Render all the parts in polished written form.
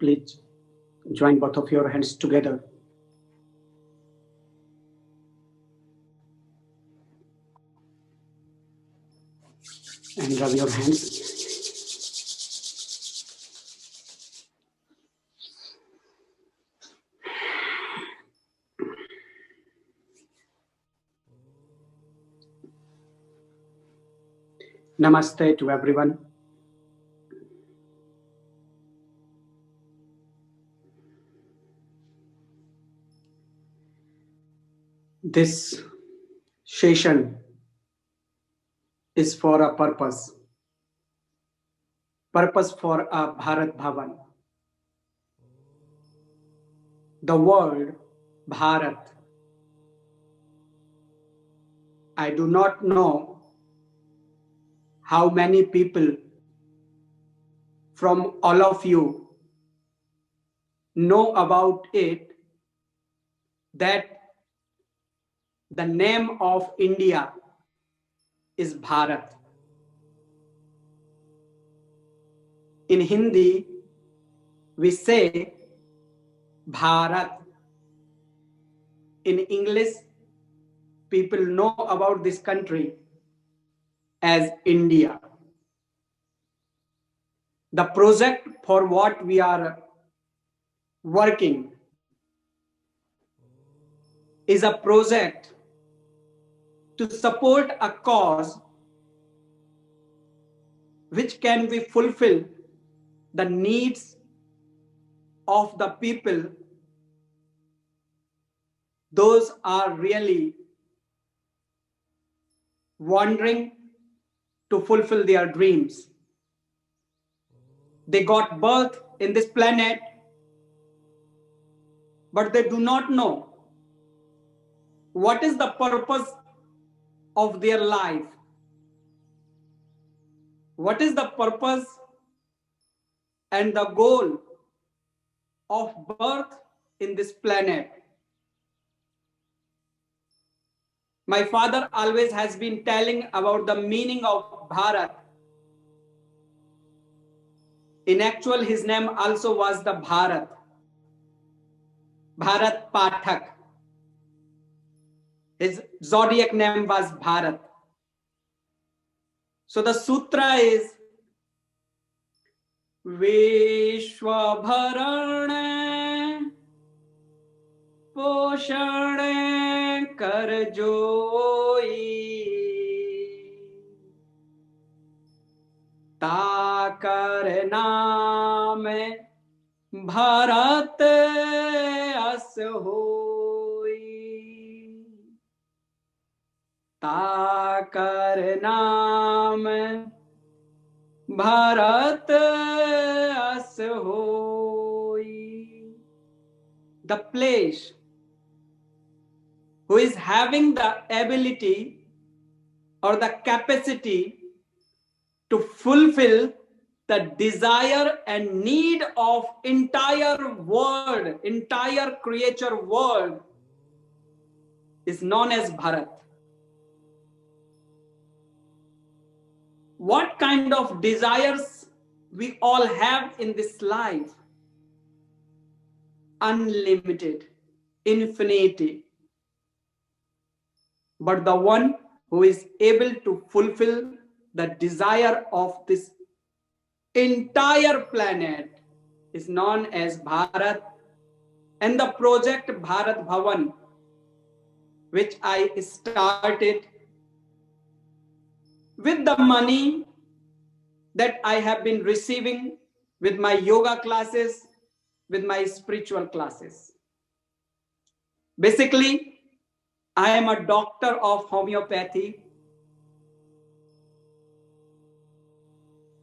Please join both of your hands together. And rub your hands. Namaste to everyone. This session is for a purpose for a Bharat Bhavan. The word Bharat, I do not know how many people from all of you know about it, that the name of India is Bharat. In Hindi, we say Bharat. In English, people know about this country as India. The project for what we are working is a project to support a cause which can be fulfill the needs of the people. Those are really wandering to fulfill their dreams. They got birth in this planet, but they do not know what is the purpose of their life. What is the purpose and the goal of birth in this planet? My father always has been telling about the meaning of Bharat. In actual, his name also was the Bharat Pathak. His zodiac name was Bharat. So the sutra is Vishwabharane Poshane Karjoi ताकर नाम भारत अस होई ताकर नाम भारत अस होई. The place who is having the ability or the capacity to fulfill the desire and need of entire world, entire creature world is known as Bharat. What kind of desires we all have in this life? Unlimited, infinity. But the one who is able to fulfill the desire of this entire planet is known as Bharat. And the project Bharat Bhavan, which I started with the money that I have been receiving with my yoga classes, with my spiritual classes. Basically, I am a doctor of homeopathy,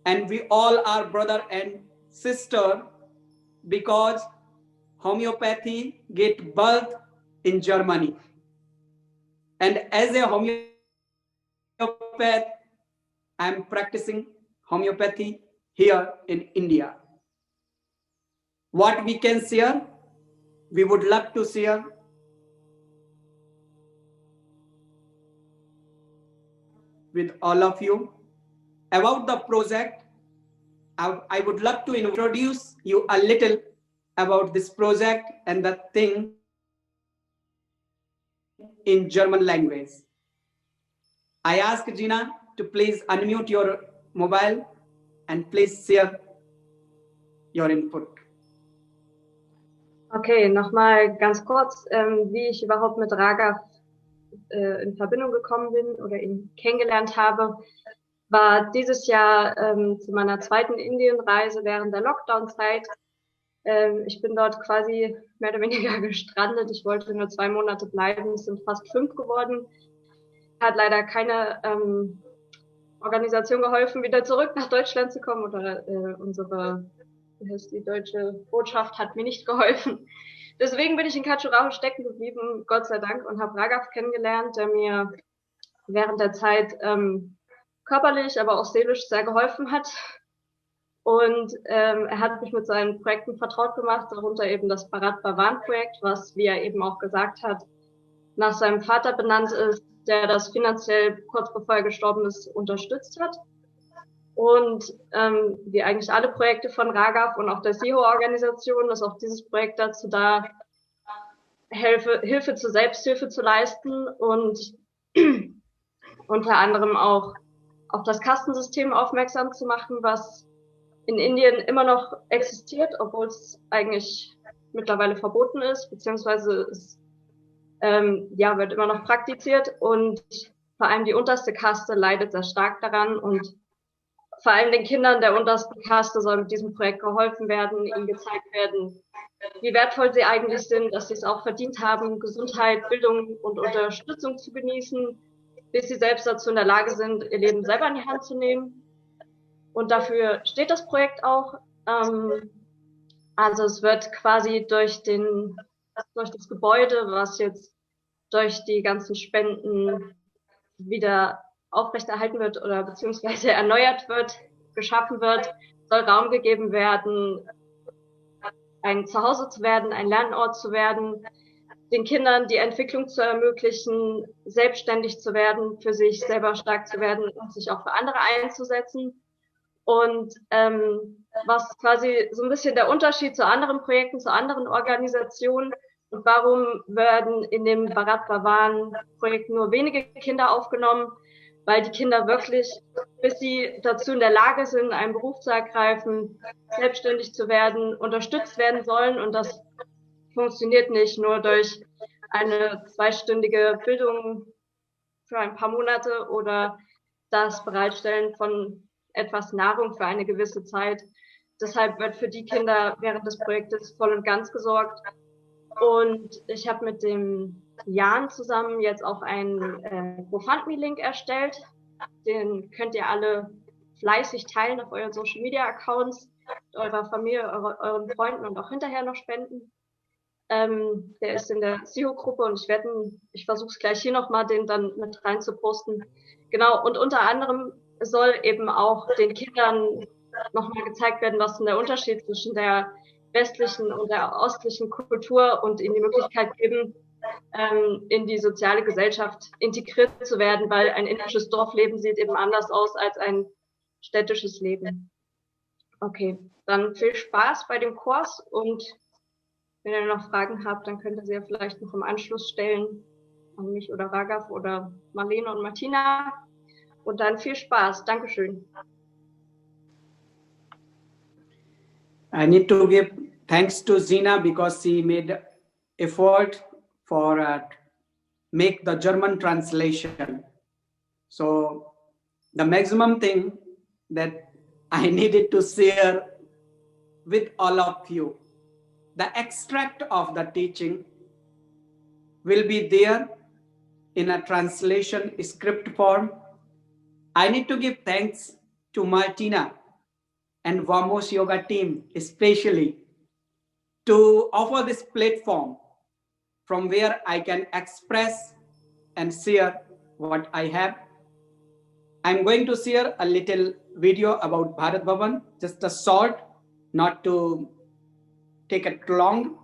and we all are brother and sister because homeopathy get birth in Germany. And as a homeopath, I am practicing homeopathy here in India. What we can share, we would love to share. With all of you about the project. I would love to introduce you a little about this project and the thing in German language. I ask Gina to please unmute your mobile and please share your input. Okay, nochmal ganz kurz, wie ich überhaupt mit Raghav in Verbindung gekommen bin oder ihn kennengelernt habe, war dieses Jahr zu meiner zweiten Indienreise während der Lockdown-Zeit. Ich bin dort quasi mehr oder weniger gestrandet. Ich wollte nur 2 Monate bleiben, es sind fast 5 geworden. Hat leider keine Organisation geholfen, wieder zurück nach Deutschland zu kommen, oder unsere, wie heißt die deutsche Botschaft hat mir nicht geholfen. Deswegen bin ich in Khajuraho stecken geblieben, Gott sei Dank, und habe Raghav kennengelernt, der mir während der Zeit körperlich, aber auch seelisch sehr geholfen hat. Und er hat mich mit seinen Projekten vertraut gemacht, darunter eben das Bharat Bhavan Projekt, was, wie er eben auch gesagt hat, nach seinem Vater benannt ist, der das finanziell kurz bevor er gestorben ist unterstützt hat. Und wie eigentlich alle Projekte von Raghav und auch der SIHO-Organisation ist auch dieses Projekt dazu da, Hilfe zur Selbsthilfe zu leisten und unter anderem auch auf das Kastensystem aufmerksam zu machen, was in Indien immer noch existiert, obwohl es eigentlich mittlerweile verboten ist, beziehungsweise es wird immer noch praktiziert, und vor allem die unterste Kaste leidet sehr stark daran, und vor allem den Kindern der untersten Kaste soll mit diesem Projekt geholfen werden, ihnen gezeigt werden, wie wertvoll sie eigentlich sind, dass sie es auch verdient haben, Gesundheit, Bildung und Unterstützung zu genießen, bis sie selbst dazu in der Lage sind, ihr Leben selber in die Hand zu nehmen. Und dafür steht das Projekt auch. Also es wird quasi durch das Gebäude, was jetzt durch die ganzen Spenden wieder aufrechterhalten wird oder beziehungsweise erneuert wird, geschaffen wird, soll Raum gegeben werden, ein Zuhause zu werden, ein Lernort zu werden, den Kindern die Entwicklung zu ermöglichen, selbstständig zu werden, für sich selber stark zu werden und sich auch für andere einzusetzen. Und was quasi so ein bisschen der Unterschied zu anderen Projekten, zu anderen Organisationen, und warum werden in dem Bharat Bhavan Projekt nur wenige Kinder aufgenommen? Weil die Kinder wirklich, bis sie dazu in der Lage sind, einen Beruf zu ergreifen, selbstständig zu werden, unterstützt werden sollen. Und das funktioniert nicht nur durch eine 2-stündige Bildung für ein paar Monate oder das Bereitstellen von etwas Nahrung für eine gewisse Zeit. Deshalb wird für die Kinder während des Projektes voll und ganz gesorgt. Und ich habe mit dem Jan zusammen jetzt auch einen GoFundMe-Link erstellt. Den könnt ihr alle fleißig teilen auf euren Social-Media-Accounts, eurer Familie, euren Freunden und auch hinterher noch spenden. Der ist in der SIHO-Gruppe, und ich versuche es gleich hier nochmal, den dann mit rein zu posten. Genau, und unter anderem soll eben auch den Kindern nochmal gezeigt werden, was denn der Unterschied zwischen der westlichen und der ostlichen Kultur und ihnen die Möglichkeit geben, in die soziale Gesellschaft integriert zu werden, weil ein indisches Dorfleben sieht eben anders aus als ein städtisches Leben. Okay, dann viel Spaß bei dem Kurs und wenn ihr noch Fragen habt, dann könnt ihr sie ja vielleicht noch im Anschluss stellen an mich oder Raghav oder Marlene und Martina. Und dann viel Spaß. Dankeschön. I need to give thanks to Zina because she made effort for make the German translation. So the maximum thing that I needed to share with all of you, the extract of the teaching will be there in a translation script form. I need to give thanks to Martina and Vamos Yoga team, especially to offer this platform from where I can express and share what I have. I'm going to share a little video about Bharat Bhavan, just a short, not to take it long.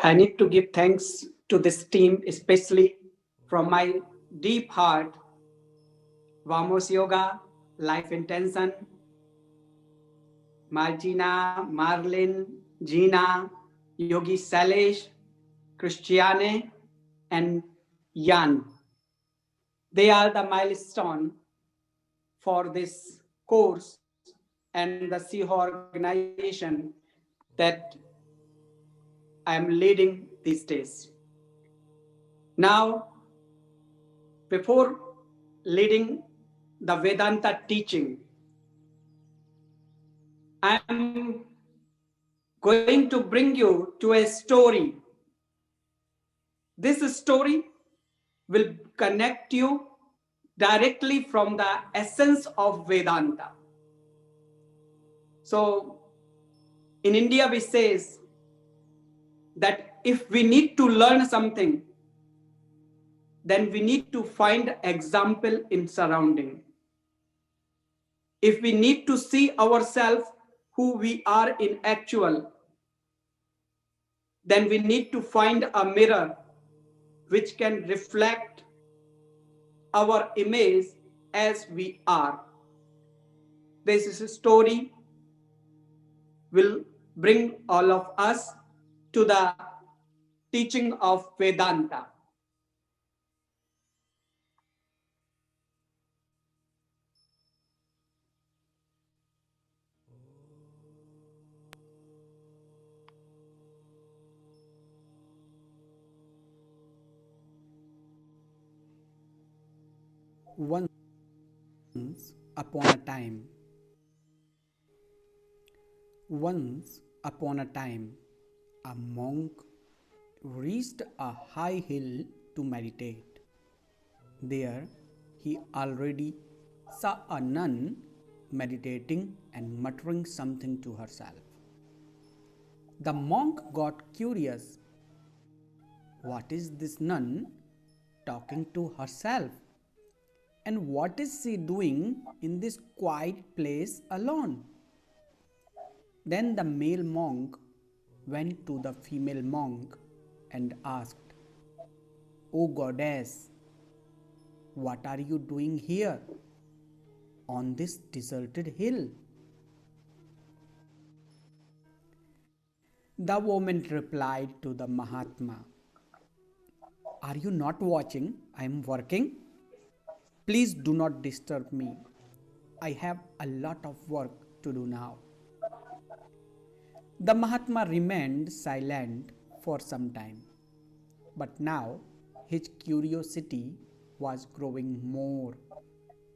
I need to give thanks to this team, especially from my deep heart. Vamos Yoga, Life Intention, Margina, Marlin, Gina, Yogi Salish, Christiane, and Jan. They are the milestone for this course and the CH organization that I am leading these days. Now, before leading the Vedanta teaching, I am going to bring you to a story. This story will connect you directly from the essence of Vedanta. So, in India, we say that if we need to learn something, then we need to find example in surrounding. If we need to see ourselves who we are in actual, then we need to find a mirror which can reflect our image as we are. This is a story will bring all of us to the teaching of Vedanta. Once upon a time, once upon a time, a monk reached a high hill to meditate. There, he already saw a nun meditating and muttering something to herself. The monk got curious. What is this nun talking to herself? And what is she doing in this quiet place alone? Then the male monk went to the female monk and asked, "O goddess, what are you doing here on this deserted hill?" The woman replied to the Mahatma, "Are you not watching? I am working. Please do not disturb me. I have a lot of work to do now." The Mahatma remained silent for some time, but now his curiosity was growing more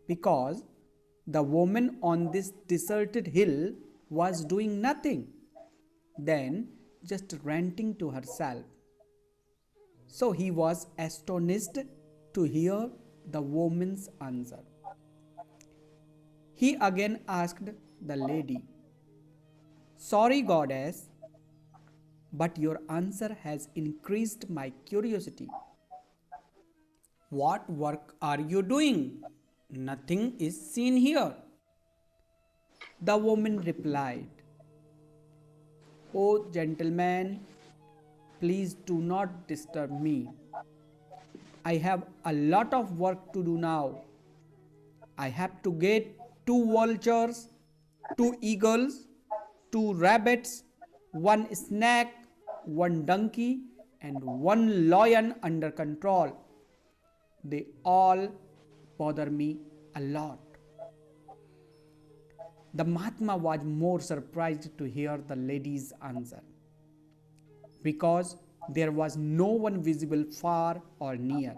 because the woman on this deserted hill was doing nothing, then just ranting to herself. So he was astonished to hear the woman's answer. He again asked the lady, "Sorry, goddess, but your answer has increased my curiosity. What work are you doing? Nothing is seen here." The woman replied, "O gentleman, please do not disturb me. I have a lot of work to do now. I have to get 2 vultures, 2 eagles, 2 rabbits, 1 snake, 1 donkey, and 1 lion under control. They all bother me a lot." The Mahatma was more surprised to hear the lady's answer because there was no one visible far or near.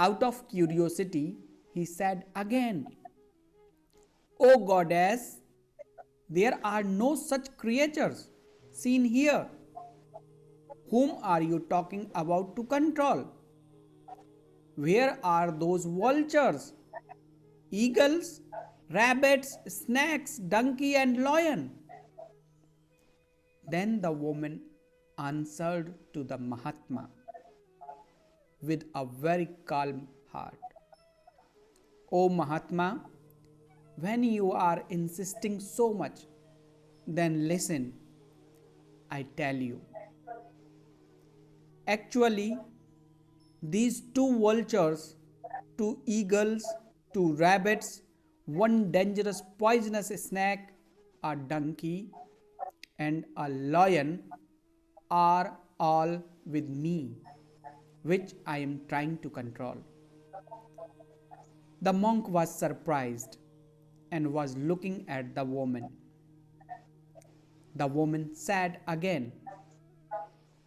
Out of curiosity, he said again, "O goddess, there are no such creatures seen here. Whom are you talking about to control? Where are those vultures, eagles, rabbits, snakes, donkey, and lion?" Then the woman answered to the Mahatma with a very calm heart, "O Mahatma, when you are insisting so much, then listen, I tell you. Actually, these two vultures, two eagles, two rabbits, one dangerous poisonous snake, a donkey, and a lion are all with me, which I am trying to control. The monk was surprised and was looking at the woman. The woman said again,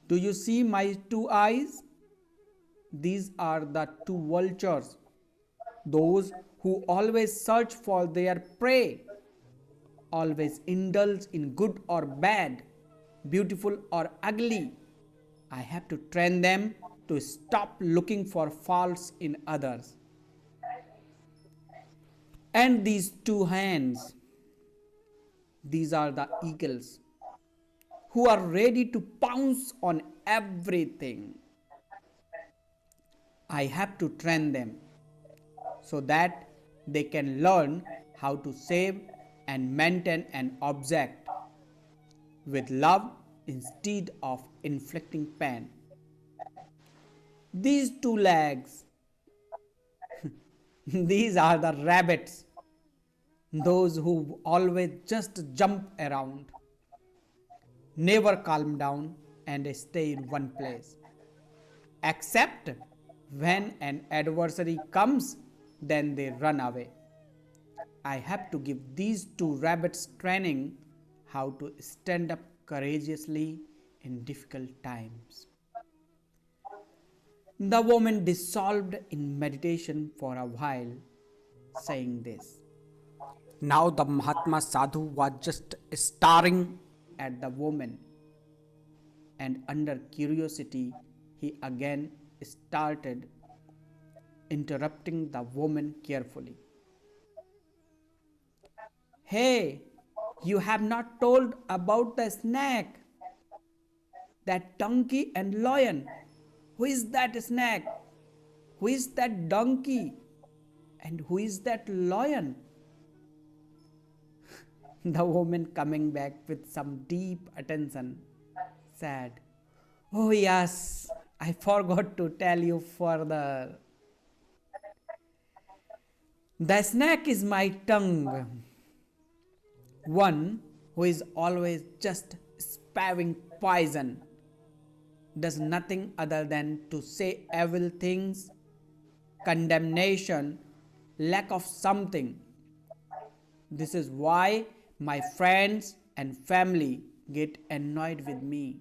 "Do you see my two eyes? These are the two vultures, those who always search for their prey, always indulge in good or bad, beautiful or ugly. I have to train them to stop looking for faults in others. And these two hands, these are the eagles who are ready to pounce on everything. I have to train them so that they can learn how to save and maintain an object with love instead of inflicting pain. These two legs, these are the rabbits, those who always just jump around, never calm down and stay in one place. Except when an adversary comes, then they run away. I have to give these two rabbits training how to stand up courageously in difficult times." The woman dissolved in meditation for a while, saying this. Now the Mahatma Sadhu was just staring at the woman, and under curiosity, he again started, interrupting the woman carefully. "Hey, you have not told about the snake, that donkey and lion. Who is that snake? Who is that donkey? And who is that lion?" The woman, coming back with some deep attention, said, "Oh, yes, I forgot to tell you further. The snake is my tongue, one who is always just spewing poison, does nothing other than to say evil things, condemnation, lack of something. This is why my friends and family get annoyed with me.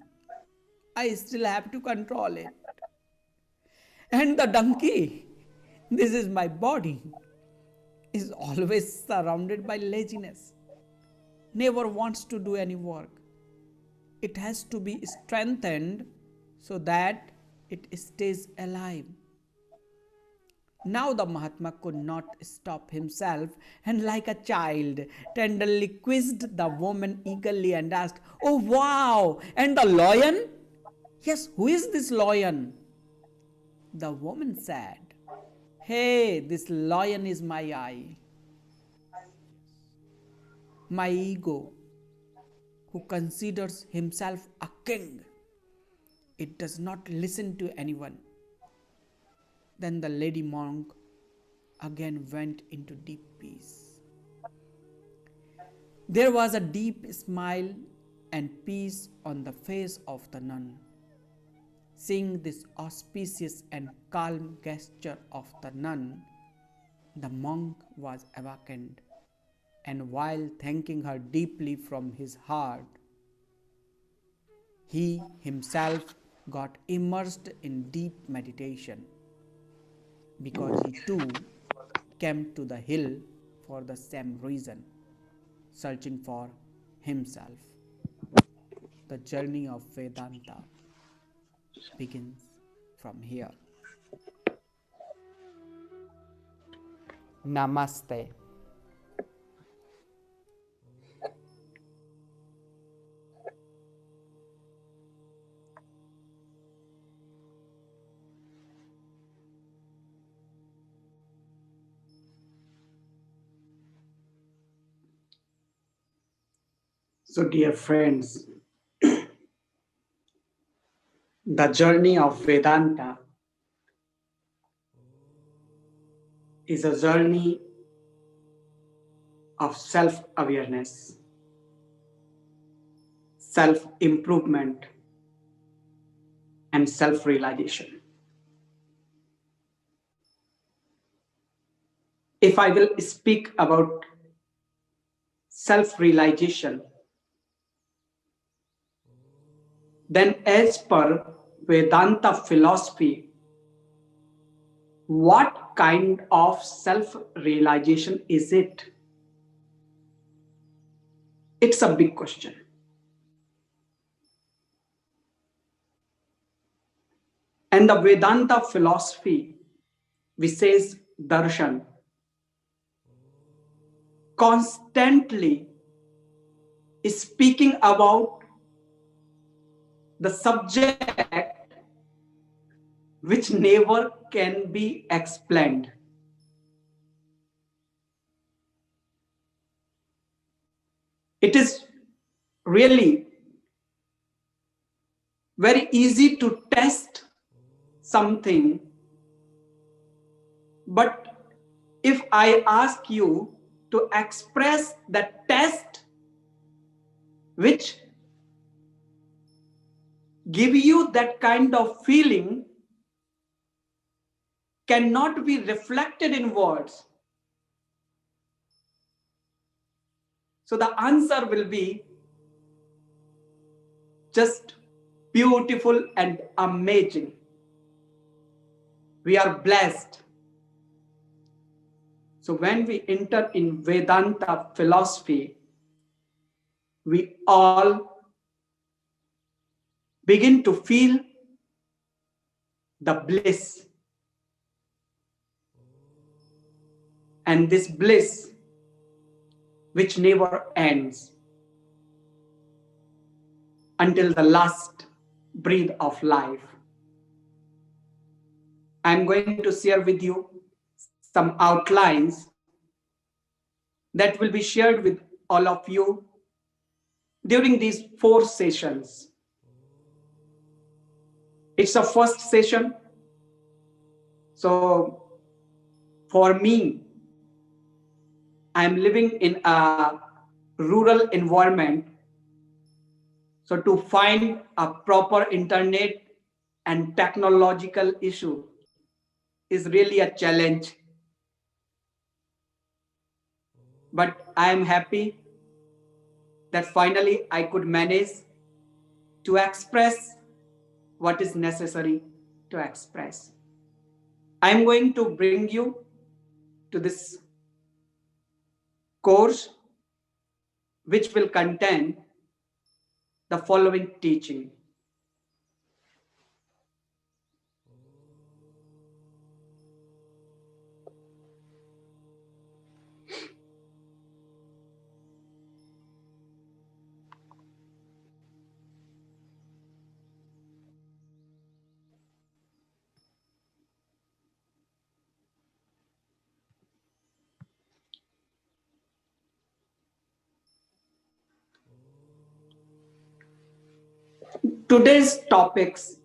I still have to control it. And the donkey, this is my body, is always surrounded by laziness, never wants to do any work. It has to be strengthened so that it stays alive." Now the Mahatma could not stop himself, and like a child, tenderly quizzed the woman eagerly and asked, "Oh, wow! And the lion? Yes, who is this lion?" The woman said, "Hey, this lion is my I, my ego, who considers himself a king. It does not listen to anyone." Then the lady monk again went into deep peace. There was a deep smile and peace on the face of the nun. Seeing this auspicious and calm gesture of the nun, the monk was awakened, and while thanking her deeply from his heart, he himself got immersed in deep meditation, because he too came to the hill for the same reason, searching for himself. The journey of Vedanta begins from here. Namaste. So, dear friends, The journey of Vedanta is a journey of self-awareness, self-improvement, and self-realization. If I will speak about self-realization, then as per Vedanta philosophy, what kind of self-realization is it? It's a big question. And the Vedanta philosophy, which says Darshan, constantly is speaking about the subject which never can be explained. It is really very easy to test something, but if I ask you to express the test which give you that kind of feeling cannot be reflected in words. So the answer will be just beautiful and amazing. We are blessed. So when we enter in Vedanta philosophy, we all begin to feel the bliss. And this bliss, which never ends until the last breath of life. I'm going to share with you some outlines that will be shared with all of you during these 4 sessions. It's a first session. So for me, I'm living in a rural environment. So to find a proper internet and technological issue is really a challenge. But I am happy that finally I could manage to express what is necessary to express. I'm going to bring you to this course which will contain the following teaching. Today's topics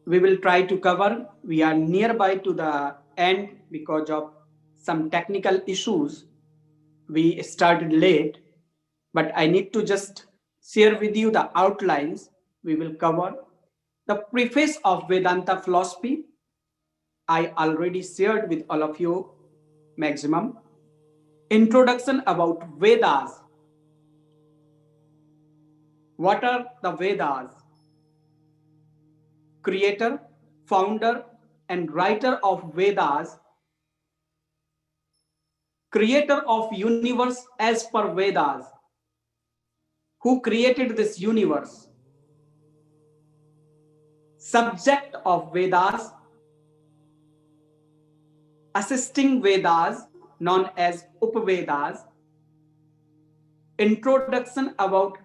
we will try to cover. We are nearby to the end because of some technical issues. We started late, but I need to just share with you the outlines we will cover. The preface of Vedanta philosophy, I already shared with all of you maximum. Introduction about Vedas. What are the Vedas? Creator, founder, and writer of Vedas, creator of universe as per Vedas, who created this universe, subject of Vedas, assisting Vedas known as Upavedas, introduction about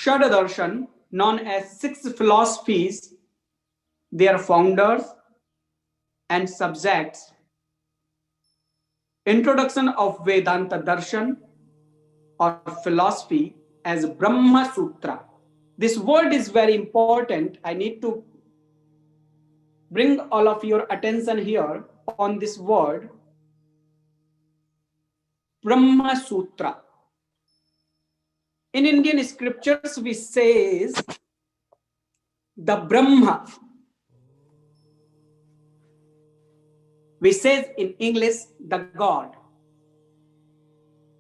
Vedanta Darshan known as 6 philosophies, their founders and subjects, introduction of Vedanta Darshan or philosophy as Brahma Sutra, This word is very important. I need to bring all of your attention here on this word, Brahma Sutra. In Indian scriptures, we says the Brahma. We says in English, the God.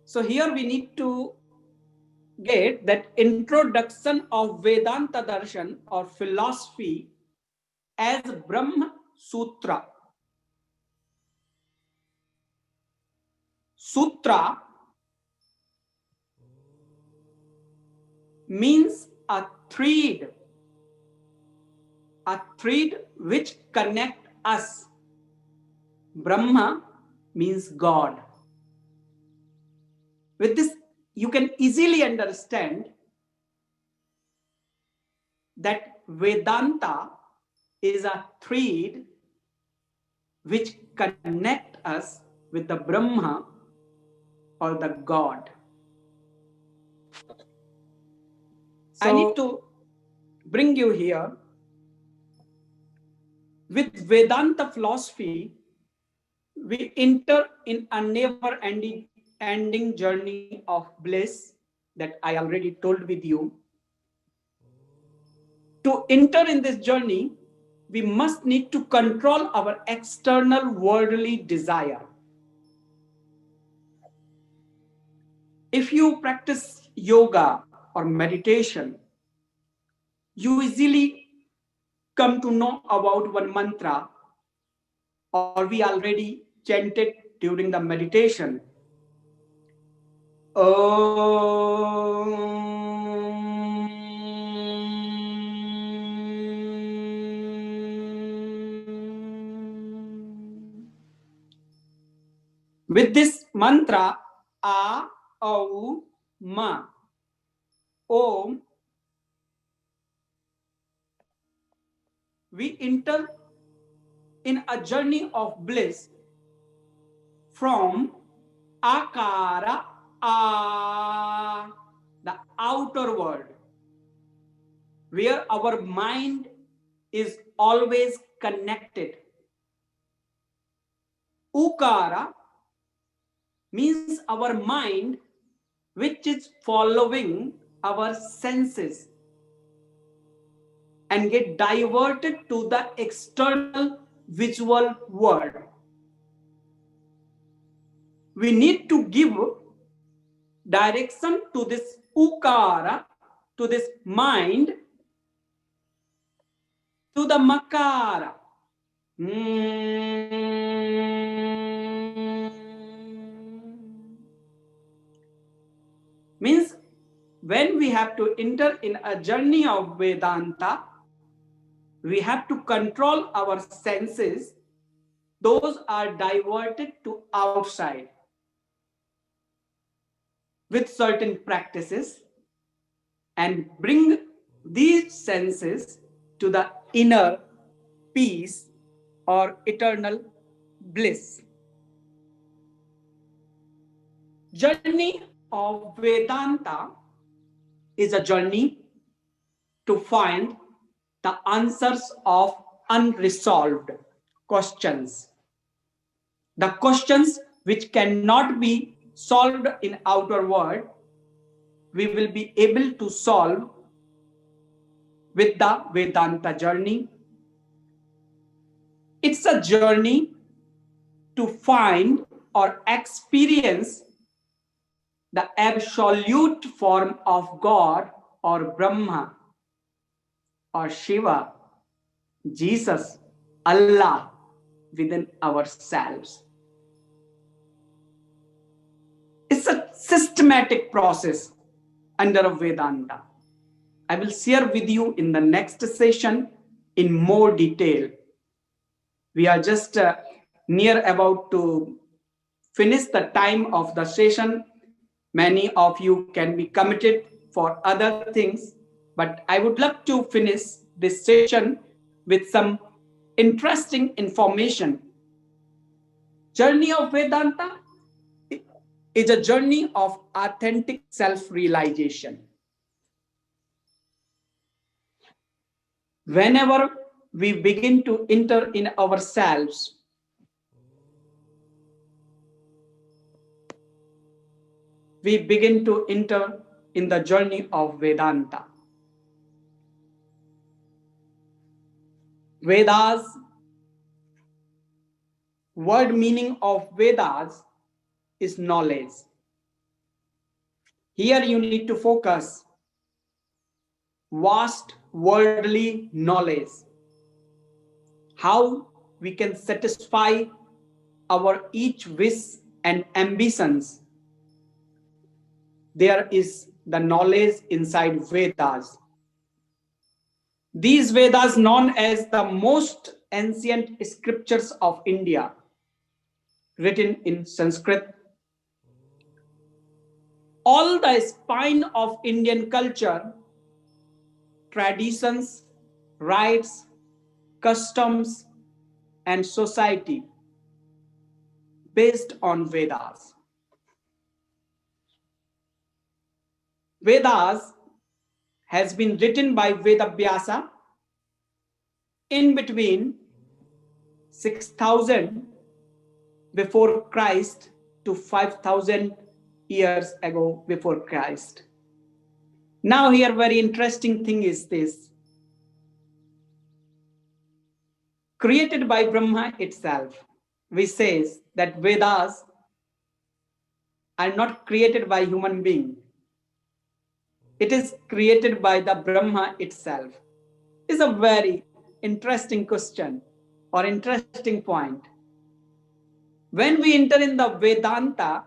So here we need to get that introduction of Vedanta Darshan or philosophy as Brahma Sutra. Sutra means a thread which connect us. Brahma means God. With this, you can easily understand that Vedanta is a thread which connect us with the Brahma or the God. So, I need to bring you here with Vedanta philosophy. We enter in a never-ending journey of bliss that I already told with you. To enter in this journey, we must need to control our external worldly desire. If you practice yoga or meditation, you easily come to know about one mantra, or we already chanted during the meditation. With this mantra, A, Au, Ma, Om, we enter in a journey of bliss from Akara, A, the outer world, where our mind is always connected. Ukara means our mind which is following our senses and get diverted to the external visual world. We need to give direction to this ukara, to this mind, to the makara. Means when we have to enter in a journey of Vedanta, we have to control our senses. Those are diverted to outside with certain practices and bring these senses to the inner peace or eternal bliss. Journey of Vedanta is a journey to find the answers of unresolved questions. The questions which cannot be solved in outer world, we will be able to solve with the Vedanta journey. It's a journey to find or experience the absolute form of God or Brahma or Shiva, Jesus, Allah within ourselves. It's a systematic process under Vedanta. I will share with you in the next session in more detail. We are just near about to finish the time of the session. Many of you can be committed for other things, but I would love to finish this session with some interesting information. Journey of Vedanta is a journey of authentic self-realization. Whenever we begin to enter in ourselves, we begin to enter in the journey of Vedanta. Vedas, word meaning of Vedas is knowledge. Here you need to focus vast worldly knowledge. How we can satisfy our each wish and ambitions. There is the knowledge inside Vedas. These Vedas, known as the most ancient scriptures of India, written in Sanskrit, all the spine of Indian culture, traditions, rites, customs, and society based on Vedas. Vedas has been written by Vedavyasa in between 6,000 before Christ to 5,000 years ago before Christ. Now here very interesting thing is this. Created by Brahma itself, which says that Vedas are not created by human being. It is created by the Brahma itself. It's a very interesting question or interesting point. When we enter in the Vedanta,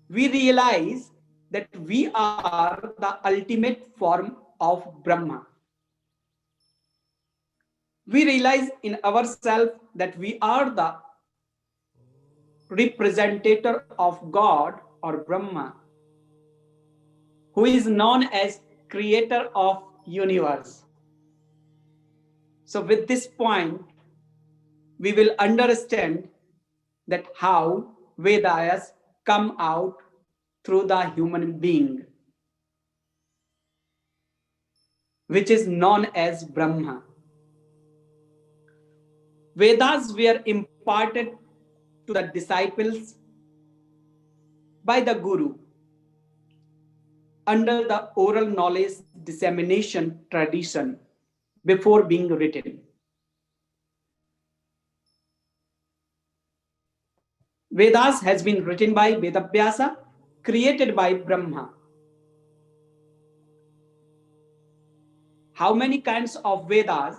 we realize that we are the ultimate form of Brahma. We realize in ourselves that we are the representative of God or Brahma, who is known as creator of universe. So with this point, we will understand that how Vedas come out through the human being, which is known as Brahma. Vedas were imparted to the disciples by the Guru under the oral knowledge dissemination tradition before being written. Vedas has been written by Vedavyasa, created by Brahma. How many kinds of Vedas?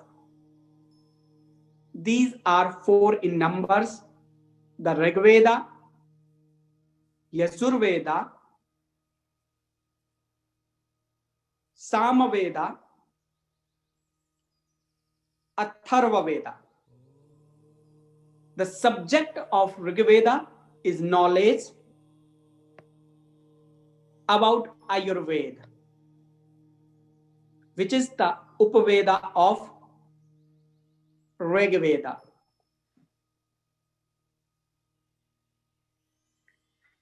These are 4 in numbers: the Rigveda, Yajurveda, Samaveda, Atharvaveda. The subject of Rigveda is knowledge about Ayurveda, which is the Upaveda of Rigveda.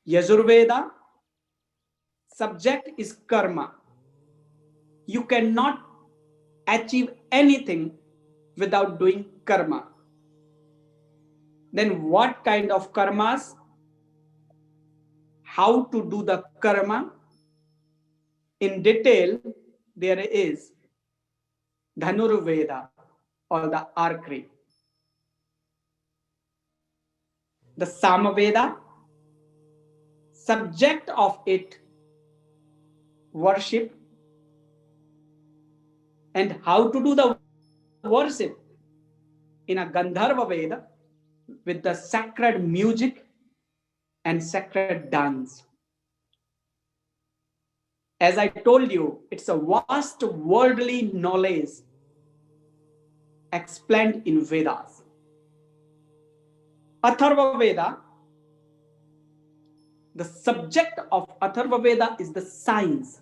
Yajurveda, subject is karma. You cannot achieve anything without doing karma. Then what kind of karmas? How to do the karma? In detail, there is Dhanurveda or the archery. The Samaveda, subject of it, worship, and how to do the worship in a Gandharva Veda with the sacred music and sacred dance. As I told you, it's a vast worldly knowledge explained in Vedas. Atharva Veda, the subject of Atharva Veda is the science.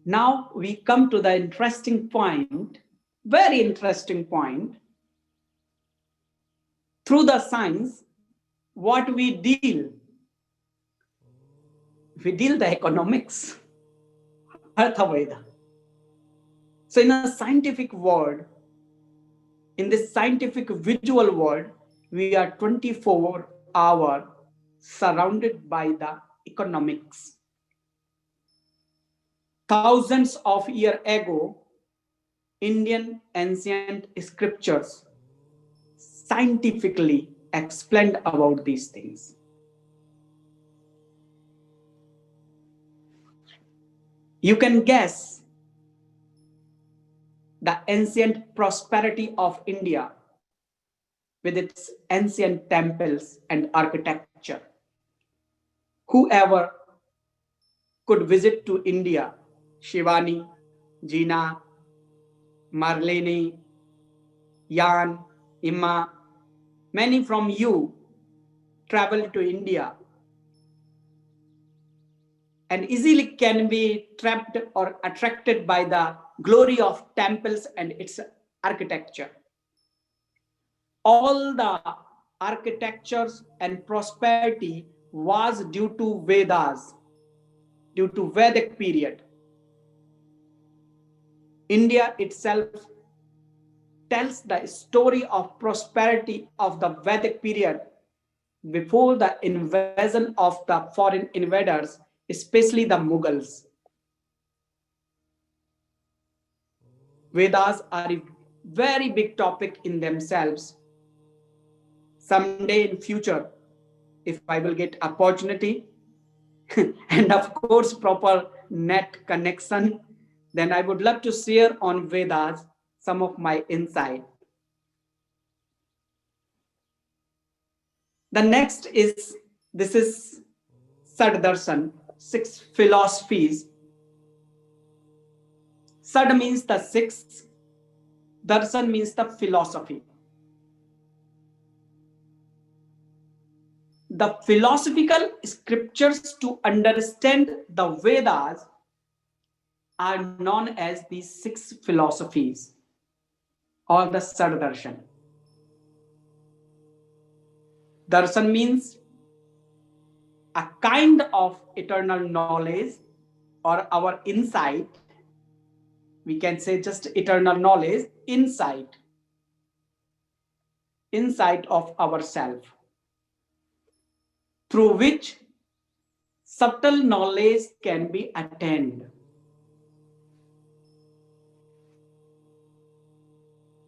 Now we come to the interesting point, very interesting point. Through the science, what we deal the economics, Artha Veda. So in a scientific world, in this scientific visual world, we are 24 hours surrounded by the economics. Thousands of years ago, Indian ancient scriptures scientifically explained about these things. You can guess the ancient prosperity of India with its ancient temples and architecture. Whoever could visit to India, Shivani, Gina, Marlene, Jan, Imma, many from you travel to India and easily can be trapped or attracted by the glory of temples and its architecture. All the architectures and prosperity was due to Vedas, due to Vedic period. India itself tells the story of prosperity of the Vedic period before the invasion of the foreign invaders, especially the Mughals. Vedas are a very big topic in themselves. Someday in future, if I will get opportunity and of course proper net connection, then I would love to share on Vedas some of my insight. The next is, this is Sad Darshan, 6 philosophies. Sad means the 6, Darshan means the philosophy. The philosophical scriptures to understand the Vedas are known as the 6 philosophies or the Sad Darshan. Darshan means a kind of eternal knowledge or our insight. We can say just eternal knowledge, insight of ourselves, through which subtle knowledge can be attained.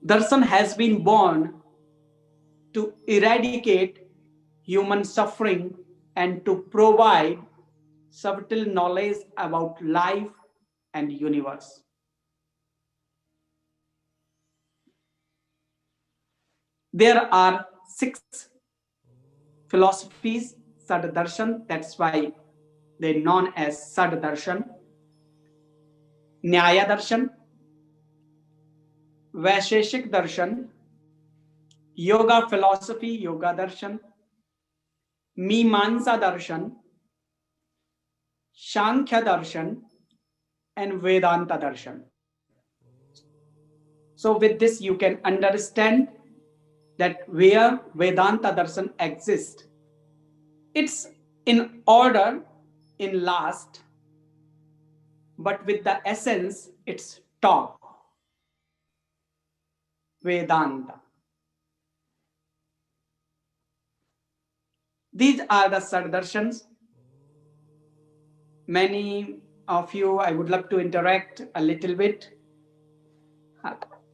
Darshan has been born to eradicate human suffering and to provide subtle knowledge about life and universe. There are 6 philosophies, Sad Darshan, that's why they're known as Sad Darshan. Nyaya Darshan, Vaisheshik Darshan, Yoga philosophy, Yoga Darshan, Mimamsa Darshan, Sankhya Darshan, and Vedanta Darshan. So with this you can understand that where Vedanta Darshan exists. It's in order, in last, but with the essence, it's top. Vedanta. These are the Sad Darshans. Many of you, I would love to interact a little bit.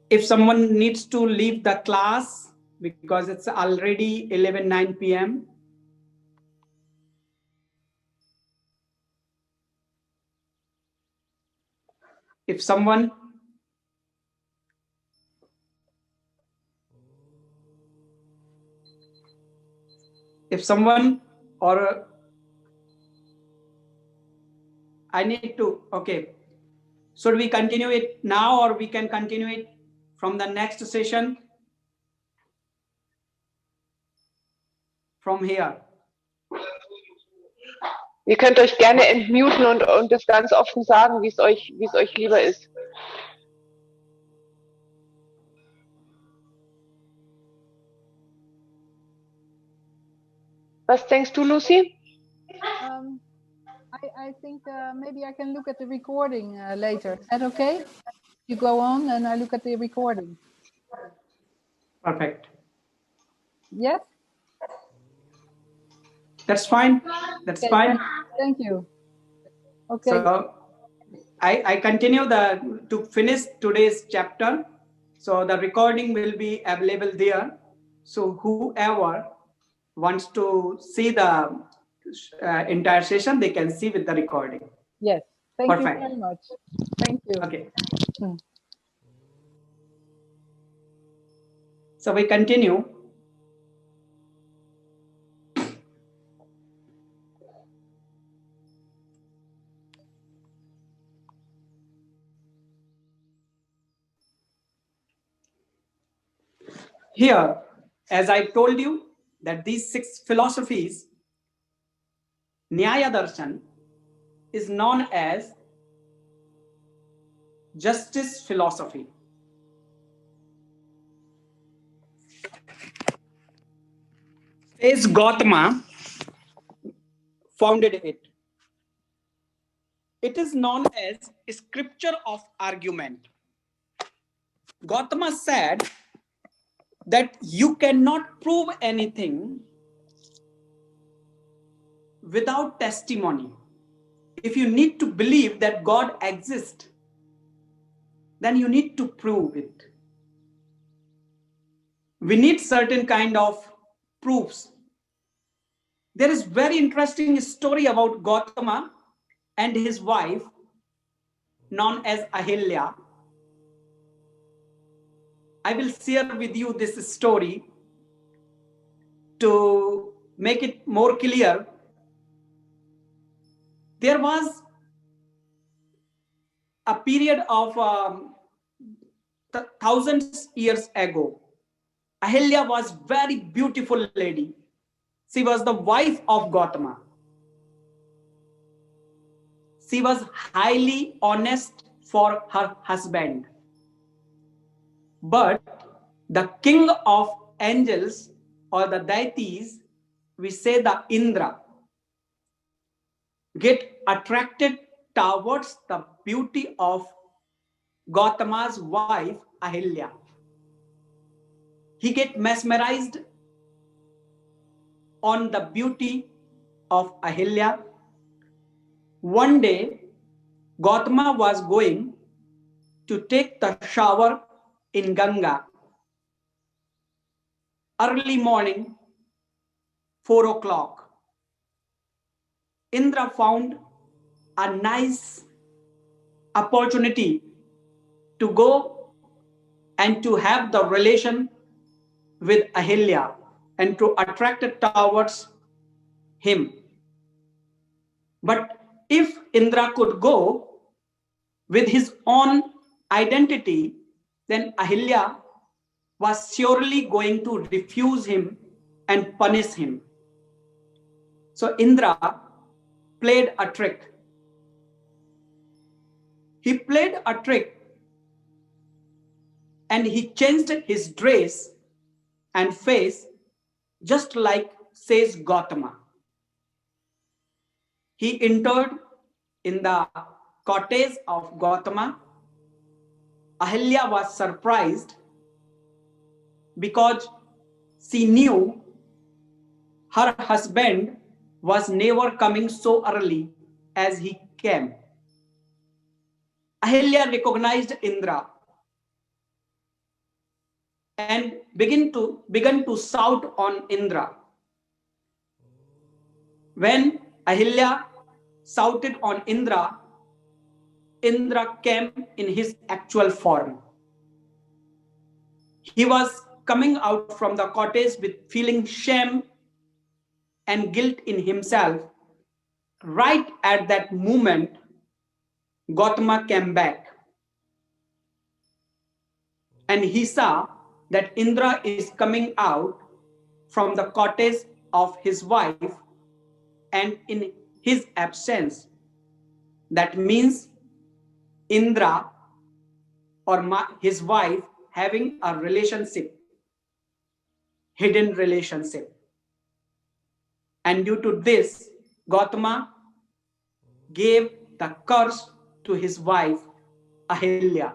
If someone needs to leave the class because it's already 11:09 p.m. If someone or I need to, okay. Should we continue it now or we can continue it from the next session? From here. Ihr könnt euch gerne entmuten und das ganz offen sagen, wie es euch lieber ist. Was denkst du, Lucy? I think maybe I can look at the recording later. Is that okay? you go on and I look at the recording. Perfect. Yes? That's fine. That's Okay, fine. thank you. Okay. So I continue to finish today's chapter. So the recording will be available there. So whoever wants to see the entire session, they can see with the recording. Yes. Thank Perfect. you very much. Thank you. Okay. So we continue. Here, as I told you, that these 6 philosophies, Nyaya Darshan is known as justice philosophy. As Gautama founded it. It is known as scripture of argument. Gautama said that you cannot prove anything without testimony. If you need to believe that God exists, then you need to prove it. We need certain kind of proofs. There is very interesting story about Gautama and his wife, known as Ahilya. I will share with you this story to make it more clear. There was a period of thousands years ago. Ahilya was very beautiful lady. She was the wife of Gautama. She was highly honest for her husband. But the king of angels or the deities, we say the Indra, get attracted towards the beauty of Gautama's wife Ahilya. He get mesmerized on the beauty of Ahilya. One day, Gautama was going to take the shower in Ganga. Early morning, 4 o'clock. Indra found a nice opportunity to go and to have the relation with Ahilya and to attract it towards him. But if Indra could go with his own identity, then Ahilya was surely going to refuse him and punish him. So Indra played a trick. He played a trick and he changed his dress and face just like says Gautama. He entered in the cottage of Gautama. Ahilya was surprised because she knew her husband was never coming so early as he came. Ahilya recognized Indra and began to shout on Indra. When Ahilya shouted on Indra, Indra came in his actual form. He was coming out from the cottage with feeling shame and guilt in himself. Right at that moment, Gautama came back and he saw that Indra is coming out from the cottage of his wife and in his absence. That means Indra or his wife having a relationship, hidden relationship. And due to this, Gautama gave the curse to his wife Ahilya.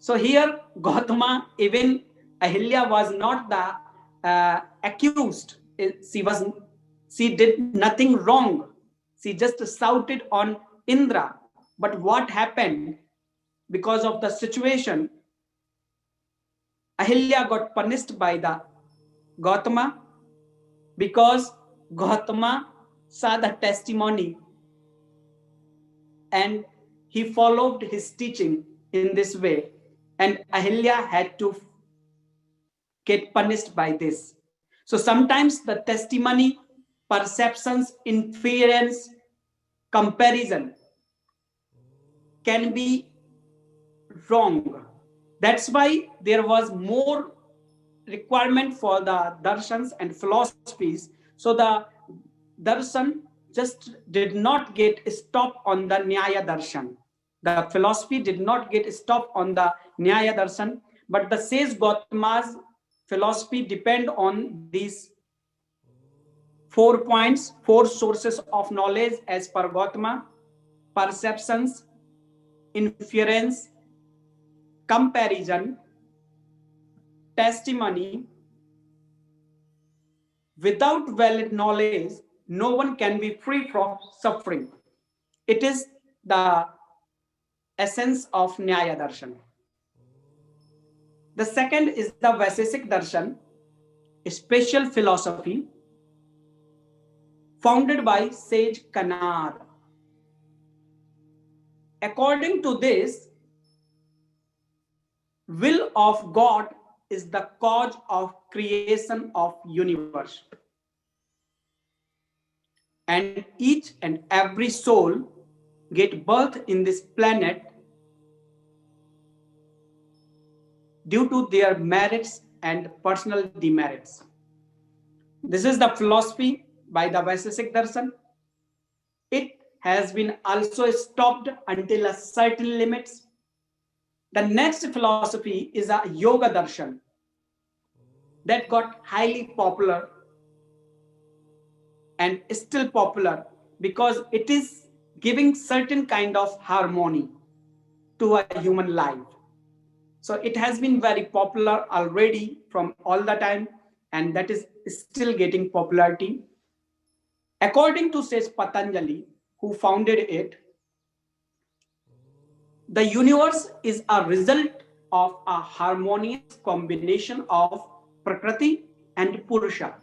So here Gautama, even Ahilya was not the accused. She did nothing wrong. She just shouted on Indra. But what happened? Because of the situation, Ahilya got punished by the Gautama, because Gautama saw the testimony and he followed his teaching in this way, and Ahilya had to get punished by this. So sometimes the testimony, perceptions, inference, comparison can be wrong. That's why there was more requirement for the darshans and philosophies. So the darshan just did not get stopped on the Nyaya darshan. The philosophy did not get stopped on the Nyaya darshan, but the sage Gautama's philosophy depend on these 4 points, 4 sources of knowledge as per Gautama: perceptions, inference, comparison, testimony. Without valid knowledge, no one can be free from suffering. It is the essence of Nyaya Darshan. The second is the Vaisesik Darshan, a special philosophy founded by sage Kanar. According to this, will of God is the cause of creation of universe. And each and every soul get birth in this planet due to their merits and personal demerits. This is the philosophy by the Vaisesik Darshan. It has been also stopped until a certain limits. The next philosophy is a Yoga Darshan that got highly popular and is still popular because it is giving certain kind of harmony to a human life. So it has been very popular already from all the time, and that is still getting popularity. According to says Patanjali, who founded it, the universe is a result of a harmonious combination of Prakriti and Purusha.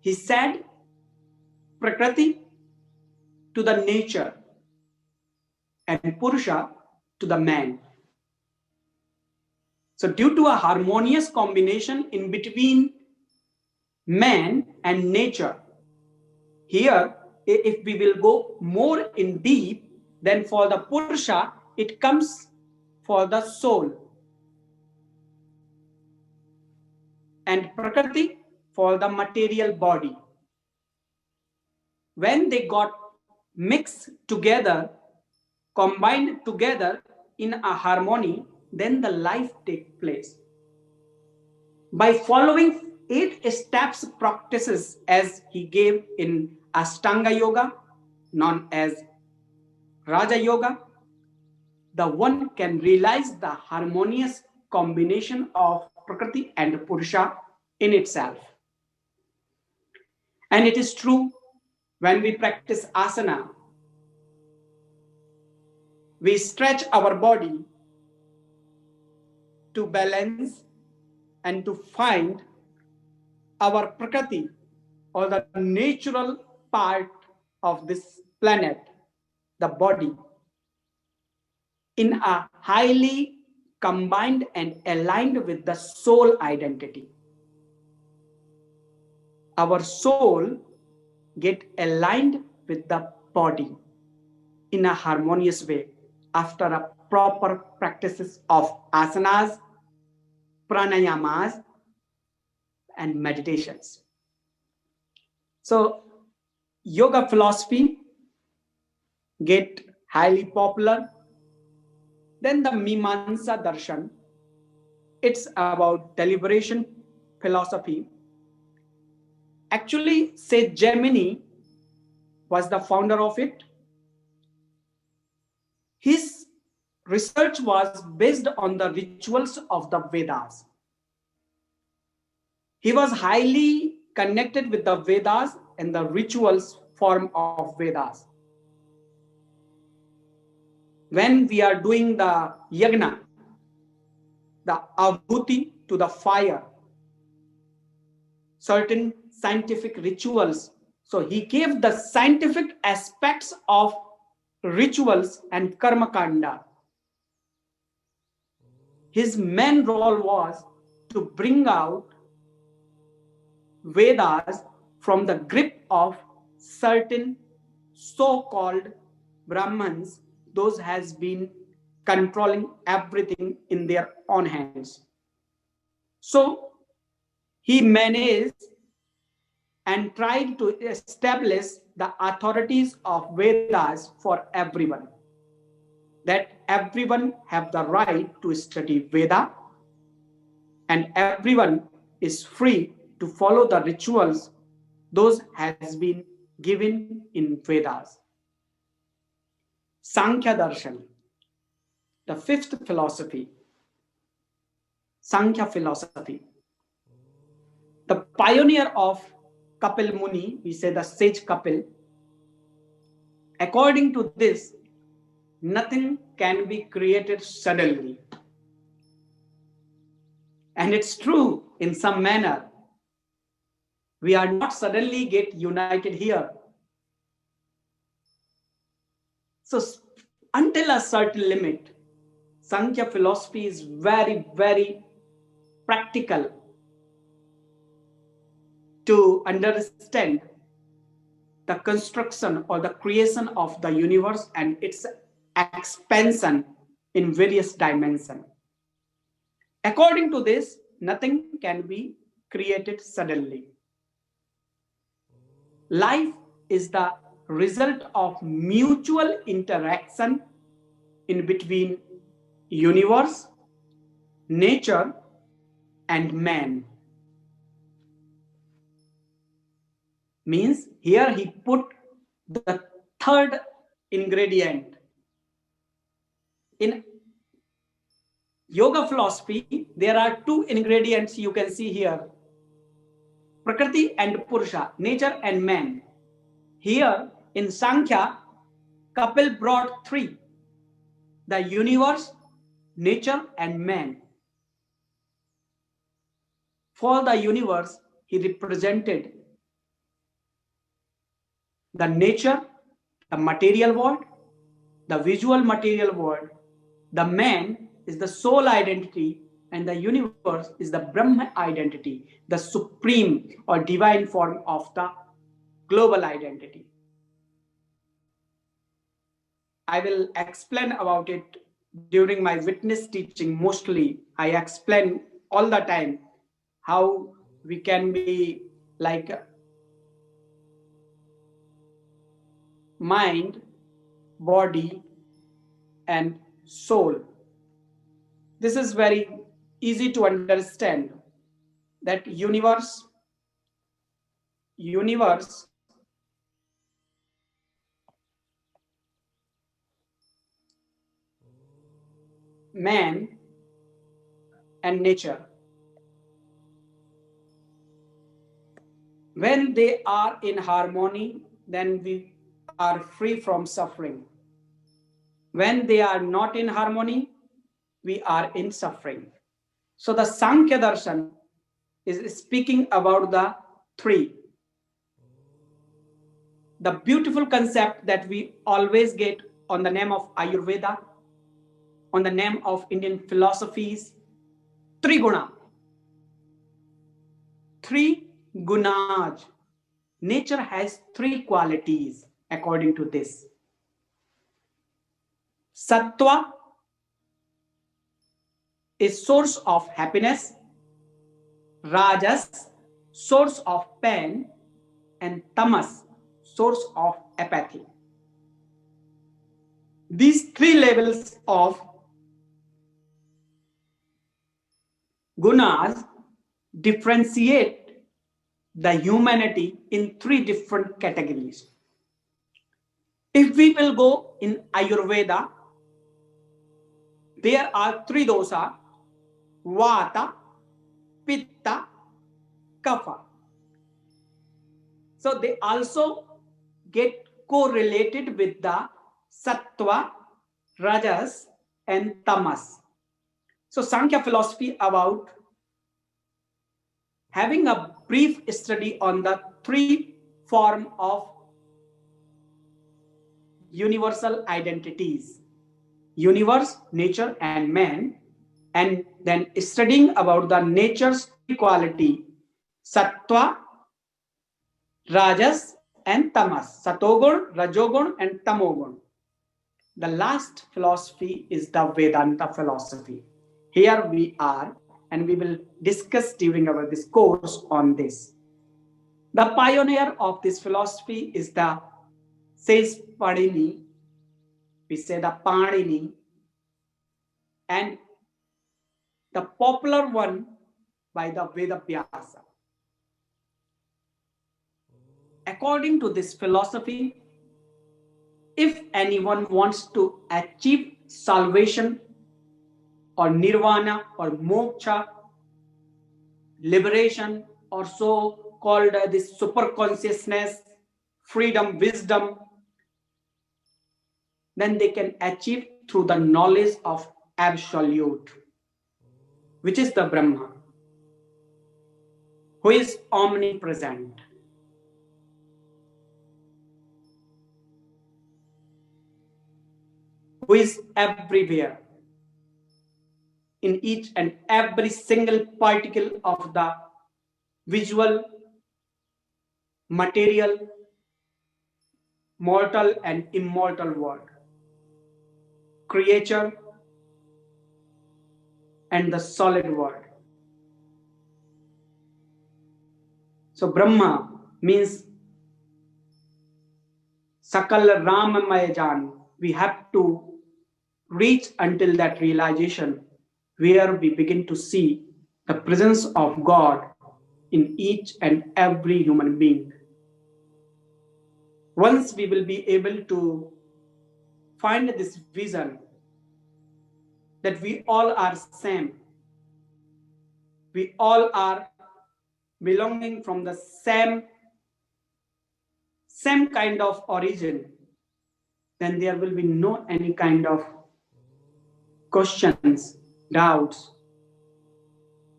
He said Prakriti to the nature and Purusha to the man. So due to a harmonious combination in between man and nature, here if we will go more in deep, then for the Purusha, it comes for the soul, and Prakriti for the material body. When they got mixed together, combined together in a harmony, then the life takes place. By following 8 steps practices as he gave in Ashtanga Yoga, known as Raja Yoga, the one can realize the harmonious combination of Prakriti and Purusha in itself. And it is true, when we practice asana, we stretch our body to balance and to find our Prakriti, or the natural part of this planet, the body, in a highly combined and aligned with the soul identity. Our soul get aligned with the body in a harmonious way after a proper practices of asanas, pranayamas, and meditations. So yoga philosophy get highly popular. Then the Mimamsa Darshan, it's about deliberation philosophy. Actually, Sage Gemini was the founder of it. His research was based on the rituals of the Vedas. He was highly connected with the Vedas and the rituals form of Vedas. When we are doing the yagna, the ahuti to the fire, certain scientific rituals. So he gave the scientific aspects of rituals and karma kanda. His main role was to bring out Vedas from the grip of certain so-called Brahmins, those has been controlling everything in their own hands. So he managed and tried to establish the authorities of Vedas for everyone, that everyone have the right to study Veda and everyone is free to follow the rituals those has been given in Vedas. Sankhya Darshan, the fifth philosophy, Sankhya philosophy. The pioneer of Kapil Muni, we say the sage Kapil, according to this, nothing can be created suddenly. And it's true in some manner. We are not suddenly get united here. So until a certain limit, Sankhya philosophy is very, very practical to understand the construction or the creation of the universe and its expansion in various dimensions. According to this, nothing can be created suddenly. Life is the result of mutual interaction in between universe, nature, and man. Means here he put the third ingredient. In yoga philosophy, there are two ingredients you can see here. Prakriti and Purusha, nature and man. Here in Sankhya, Kapil brought three: the universe, nature, and man. For the universe, he represented the nature, the material world, the visual material world. The man is the soul identity, and the universe is the Brahma identity, the supreme or divine form of the global identity. I will explain about it during my witness teaching. Mostly I explain all the time how we can be like mind, body, and soul. This is very easy to understand, that universe, man, and nature. When they are in harmony, then we are free from suffering. When they are not in harmony, we are in suffering. So the Sankhya Darshan is speaking about the three. The beautiful concept that we always get on the name of Ayurveda, on the name of Indian philosophies, Triguna. Three gunas. Nature has three qualities according to this. Sattva is source of happiness, Rajas, source of pain, and Tamas, source of apathy. These three levels of gunas differentiate the humanity in three different categories. If we will go in Ayurveda, there are three dosa: Vata, Pitta, Kapha. So they also get correlated with the Sattva, Rajas, and Tamas. So Sankhya philosophy about having a brief study on the three form of universal identities: universe, nature, and man, and then studying about the nature's quality: Sattva, Rajas, and Tamas. Satogun, Rajogun, and Tamogun. The last philosophy is the Vedanta philosophy. Here we are, and we will discuss during our this course on this. The pioneer of this philosophy is the says Panini. We say the Panini, and the popular one by the Vedavyasa. According to this philosophy, if anyone wants to achieve salvation or nirvana or moksha, liberation, or so called this super consciousness, freedom, wisdom, then they can achieve through the knowledge of absolute, which is the Brahma, who is omnipresent. Who is everywhere, in each and every single particle of the visual, material, mortal and immortal world, creature, and the solid world. So Brahma means Sakal Ramamaya Jan. We have to reach until that realization where we begin to see the presence of God in each and every human being. Once we will be able to find this vision that we all are same, we all are belonging from the same kind of origin, then there will be no any kind of questions, doubts,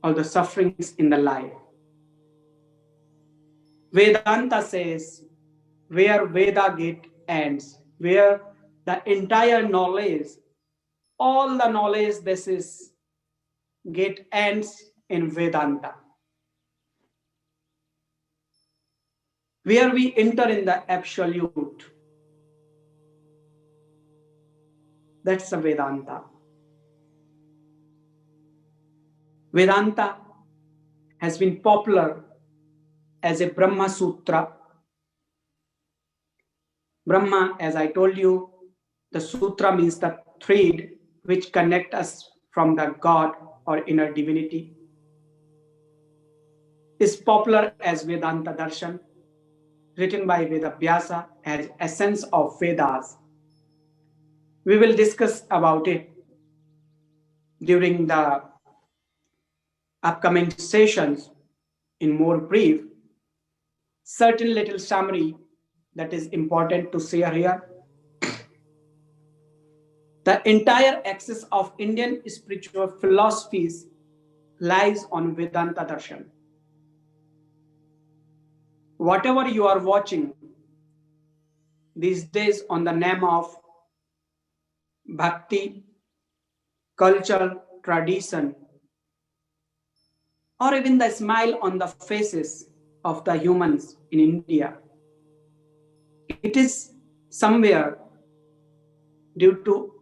or the sufferings in the life. Vedanta says, where Veda gate ends, where the entire knowledge, all the knowledge, this is gate ends in Vedanta. Where we enter in the absolute. That's the Vedanta. Vedanta has been popular as a Brahma Sutra. Brahma, as I told you, the Sutra means the thread which connect us from the God or inner divinity. Is popular as Vedanta Darshan, written by Vedavyasa as essence of Vedas. We will discuss about it during the upcoming sessions in more brief. Certain little summary that is important to share here. The entire axis of Indian spiritual philosophies lies on Vedanta Darshan. Whatever you are watching these days on the name of bhakti, culture, tradition, or even the smile on the faces of the humans in India, it is somewhere due to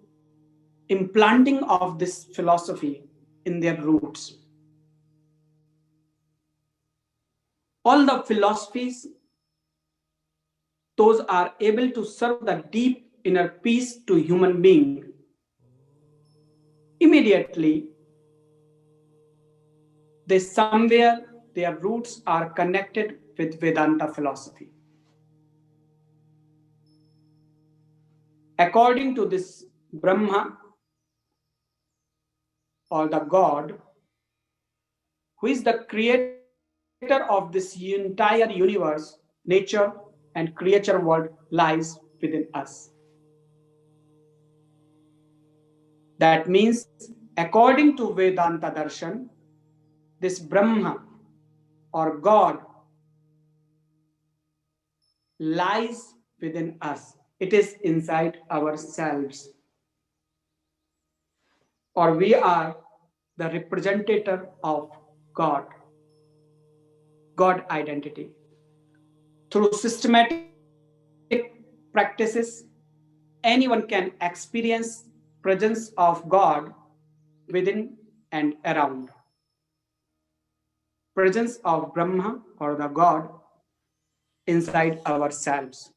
implanting of this philosophy in their roots. All the philosophies, those are able to serve the deep inner peace to human being. Immediately, they somewhere, their roots are connected with Vedanta philosophy. According to this Brahma, or the God, who is the creator of this entire universe, nature, and creature world, lies within us. That means, according to Vedanta Darshan, this Brahma or God lies within us. It is inside ourselves. Or we are the representative of God, God identity. Through systematic practices, anyone can experience presence of God within and around. Presence of Brahma or the God inside ourselves.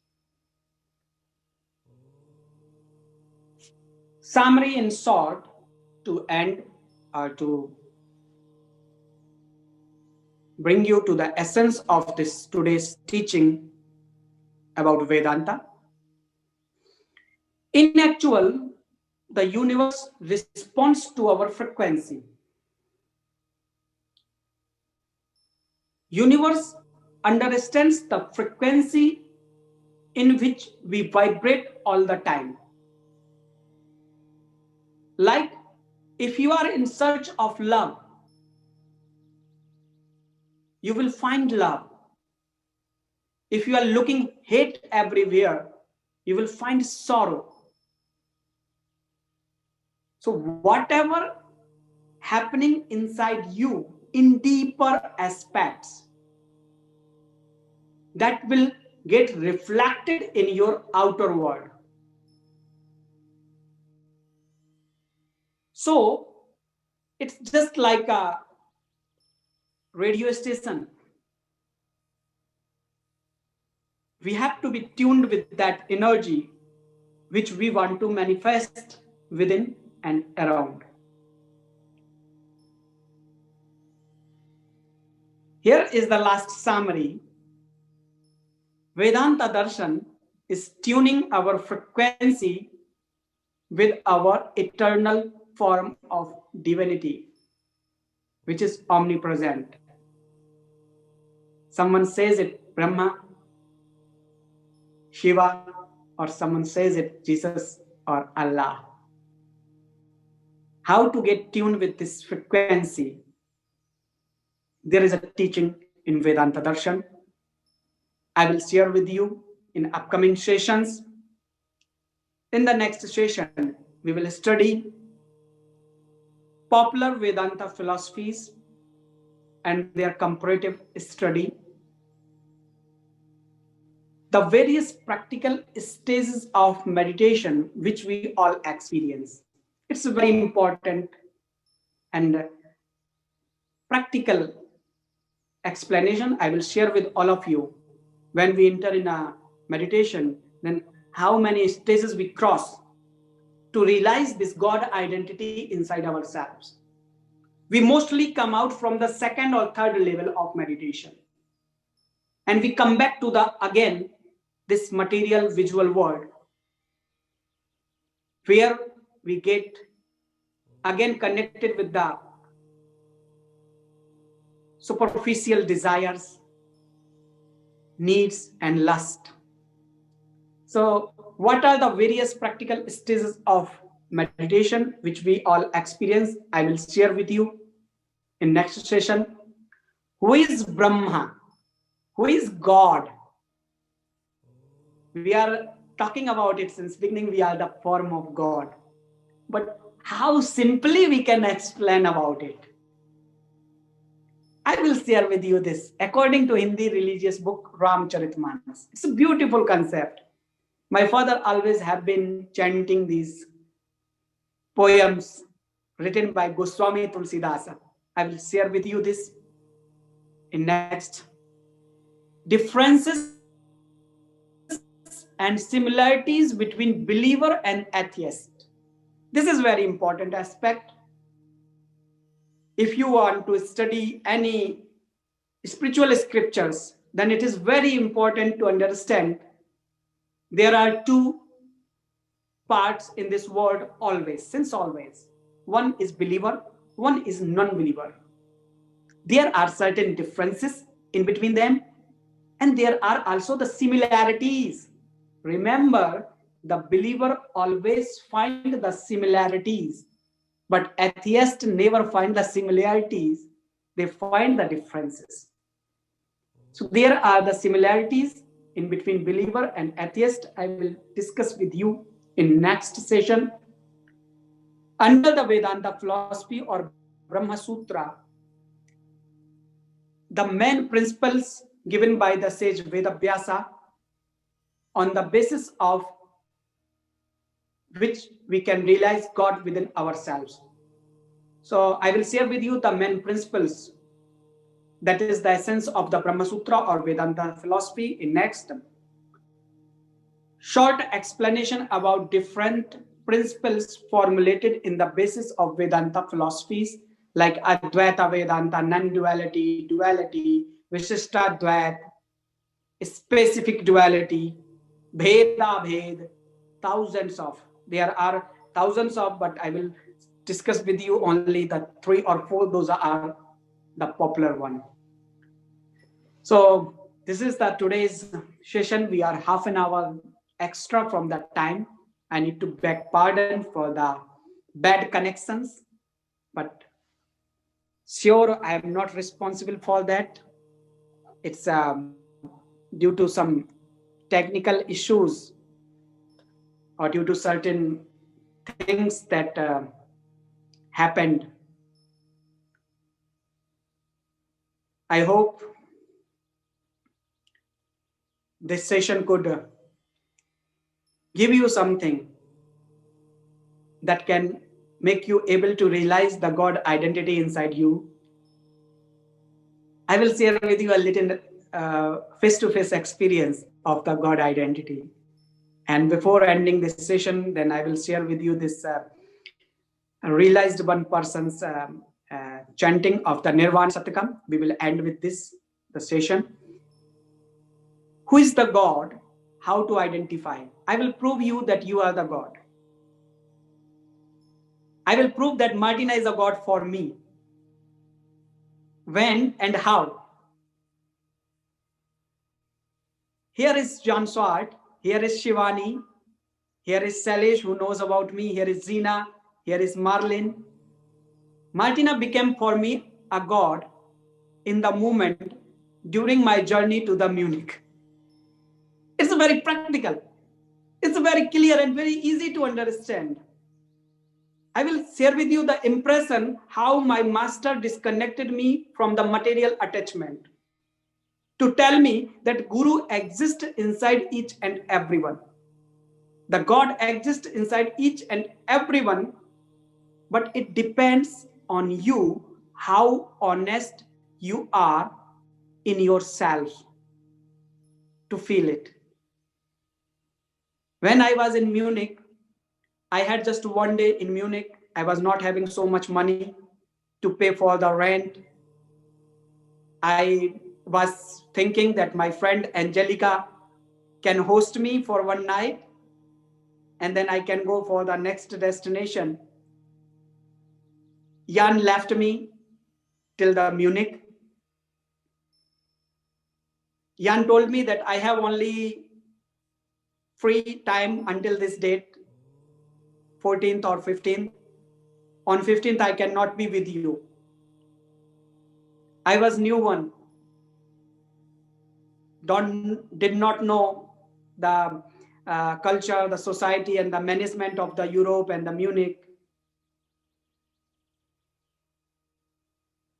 Summary in short, to end or to bring you to the essence of this today's teaching about Vedanta. In actual, the universe responds to our frequency. Universe understands the frequency in which we vibrate all the time. Like if you are in search of love, you will find love. If you are looking hate everywhere, you will find sorrow. So whatever happening inside you in deeper aspects, that will get reflected in your outer world. So it's just like a radio station. We have to be tuned with that energy which we want to manifest within and around. Here is the last summary. Vedanta Darshan is tuning our frequency with our eternal form of divinity, which is omnipresent. Someone says it Brahma, Shiva, or someone says it Jesus or Allah. How to get tuned with this frequency? There is a teaching in Vedanta Darshan. I will share with you in upcoming sessions. In the next session, we will study popular Vedanta philosophies and their comparative study, the various practical stages of meditation which we all experience. It's very important and practical explanation I will share with all of you. When we enter in a meditation, then how many stages we cross to realize this God identity inside ourselves. We mostly come out from the second or third level of meditation. And we come back to the, again, this material visual world, where we get again connected with the superficial desires, needs, and lust. So what are the various practical stages of meditation which we all experience? I will share with you in next session. Who is Brahma? Who is God? We are talking about it since beginning. We are the form of God. But how simply we can explain about it? I will share with you this according to Hindi religious book Ramcharitmanas. It's a beautiful concept. My father always have been chanting these poems written by Goswami Tulsidasa. I will share with you this in next. Differences and similarities between believer and atheist. This is very important aspect. If you want to study any spiritual scriptures, then it is very important to understand there are two parts in this world always, since always. One is believer one is non-believer. There are certain differences in between them, and there are also the similarities. Remember, the believer always find the similarities, but atheists never find the similarities. They find the differences. So there are the similarities in between believer and atheist. I will discuss with you in next session. Under the Vedanta philosophy or Brahma Sutra, the main principles given by the sage Vedavyasa, on the basis of which we can realize God within ourselves. So I will share with you the main principles. That is the essence of the Brahma Sutra or Vedanta philosophy in next. Short explanation about different principles formulated in the basis of Vedanta philosophies like Advaita Vedanta, non-duality, duality, Vishishtha Dvaita, specific duality, Bheda Bhed, there are thousands of, but I will discuss with you only the 3 or 4. Those are the popular one. So this is the today's session. We are half an hour extra from that time. I need to beg pardon for the bad connections, but sure I am not responsible for that. It's due to some technical issues or due to certain things that happened. I hope this session could give you something that can make you able to realize the God identity inside you. I will share with you a little face-to-face experience of the God identity. And before ending this session, then I will share with you this realized one person's chanting of the Nirvana Satakam. We will end with this, the session. Who is the God? How to identify? I will prove you that you are the God. I will prove that Martina is a God for me. When and how? Here is John Swart. Here is Shivani. Here is Salish, who knows about me. Here is Zina. Here is Marlin. Martina became for me a God in the moment during my journey to the Munich. It's very practical. It's very clear and very easy to understand. I will share with you the impression how my master disconnected me from the material attachment to tell me that Guru exists inside each and everyone. The God exists inside each and everyone, but it depends on you how honest you are in yourself to feel it. When I was in Munich, I had just one day in Munich. I was not having so much money to pay for the rent. I was thinking that my friend Angelica can host me for one night and then I can go for the next destination. Jan left me till the Munich. Jan told me that I have only free time until this date, 14th or 15th. On 15th, I cannot be with you. I was new one. Did not know the culture, the society, and the management of the Europe and the Munich.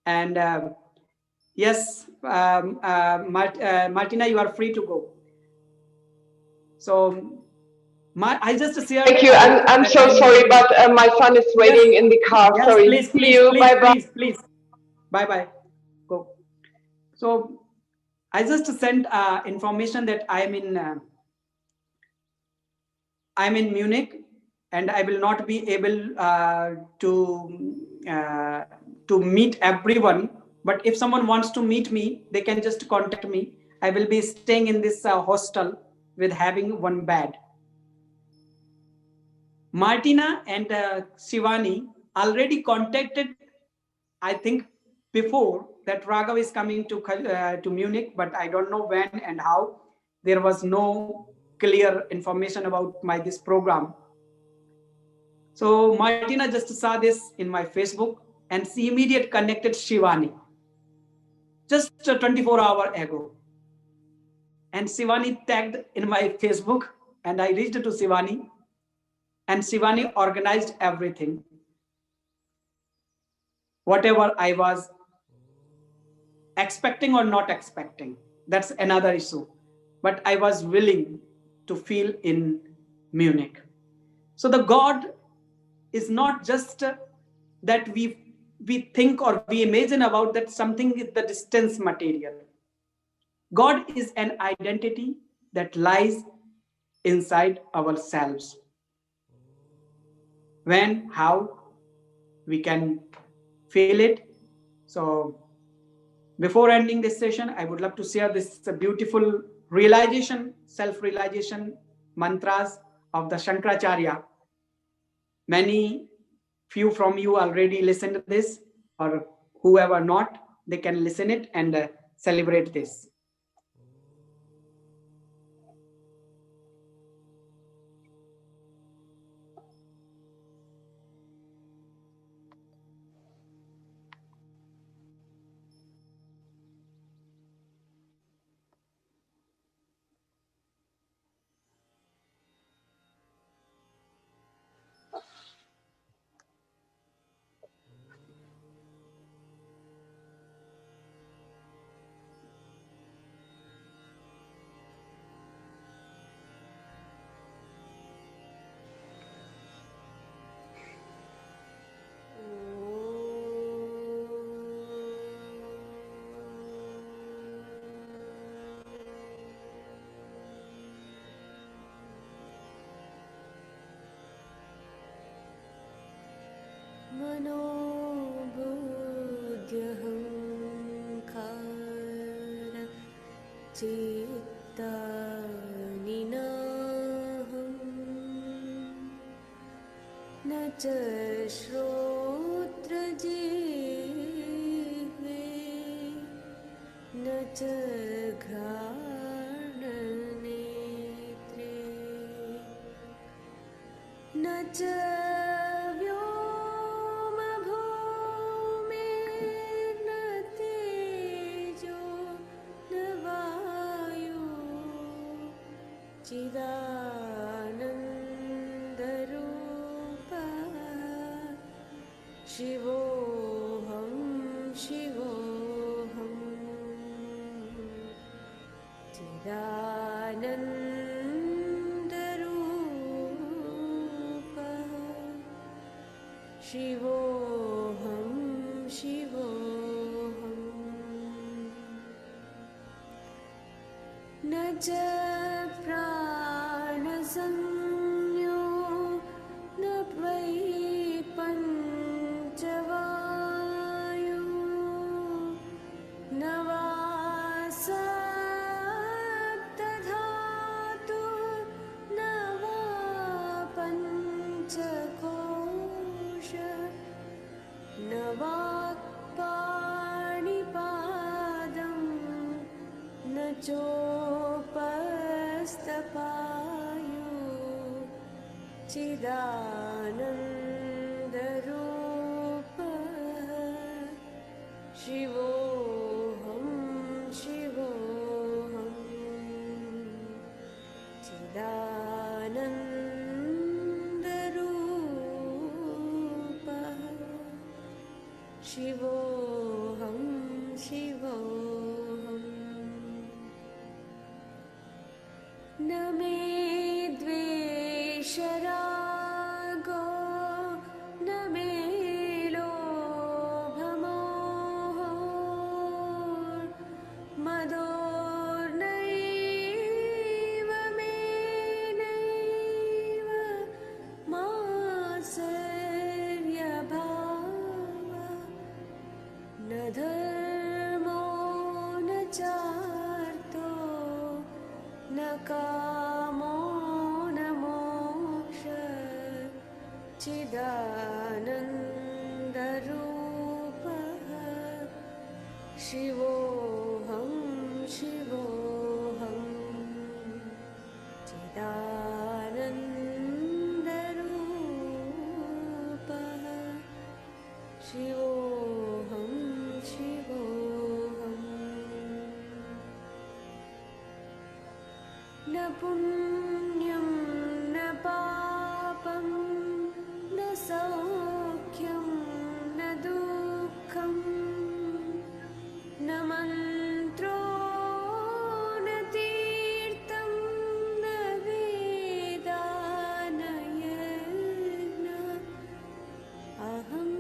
And yes, Martina, you are free to go. So I just shared. Thank you. I'm so sorry, but my son is waiting in the car. Yes, Sorry. please, See you. Bye bye. Please. Bye bye. Go. So I just sent information that I'm in Munich and I will not be able to meet everyone. But if someone wants to meet me, they can just contact me. I will be staying in this hostel with having one bed. Martina and Shivani already contacted I think before that Raghav is coming to Munich, but I don't know when and how. There was no clear information about this program. So Martina just saw this in my Facebook and she immediately connected Shivani just 24 hours ago. And Shivani tagged in my Facebook and I reached to Shivani and Shivani organized everything. Whatever I was expecting or not expecting, that's another issue. But I was willing to feel in Munich. So the God is not just that we think or we imagine about that something is the distance material. God is an identity that lies inside ourselves. When, how we can feel it. So before ending this session, I would love to share this beautiful realization, self-realization mantras of the Shankaracharya. Many few from you already listened to this, or whoever not, they can listen it and celebrate this. मनोबुद्ध्यहङ्कार चित्तानिनाहं न च श्रोत्रजिह्वे न च घ्राणनेत्रे न च चिदानन्दरूपः शिवोऽहं शिवोऽहं चिदानन्दरूपः शिवोऽहं शिवोऽहं न च प्राणसंज्ञो न वै पञ्चवायु न वा सप्तधातु न वा पञ्चकोश न वाक्पाणिपादं न चोपस्तपायु चिदानन्दरूपः शिवोऽहं शिवोऽहं चिदानन्दरूपः शिवोऽहं शिवोऽहम् न मे द्वेषरागो न मे लोभमोहो मदोर्नैव मे नैव मात्सर्यभावः न धर्मो न चार्थो न कामो न मोक्षः चिदानन्दरूपः शिवोऽहं शिवोऽहं चिदानन्दरूपः शिवोऽहं शिवोऽहम् न पुण्यं न पापं न सौख्यं न दुःखं न मन्त्रो न तीर्थं न वेदा न यज्ञ अहं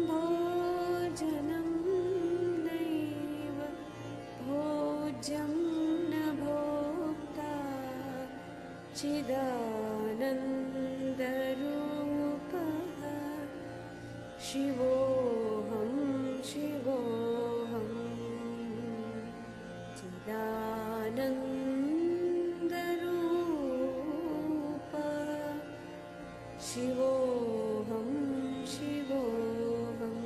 भोजनं नैव भोज्यं न भोक्ता चिदानन्दरूपः शिवोऽहं शिवोऽहं चिदानन्दरूपः शिवोऽहं शिवोऽहम्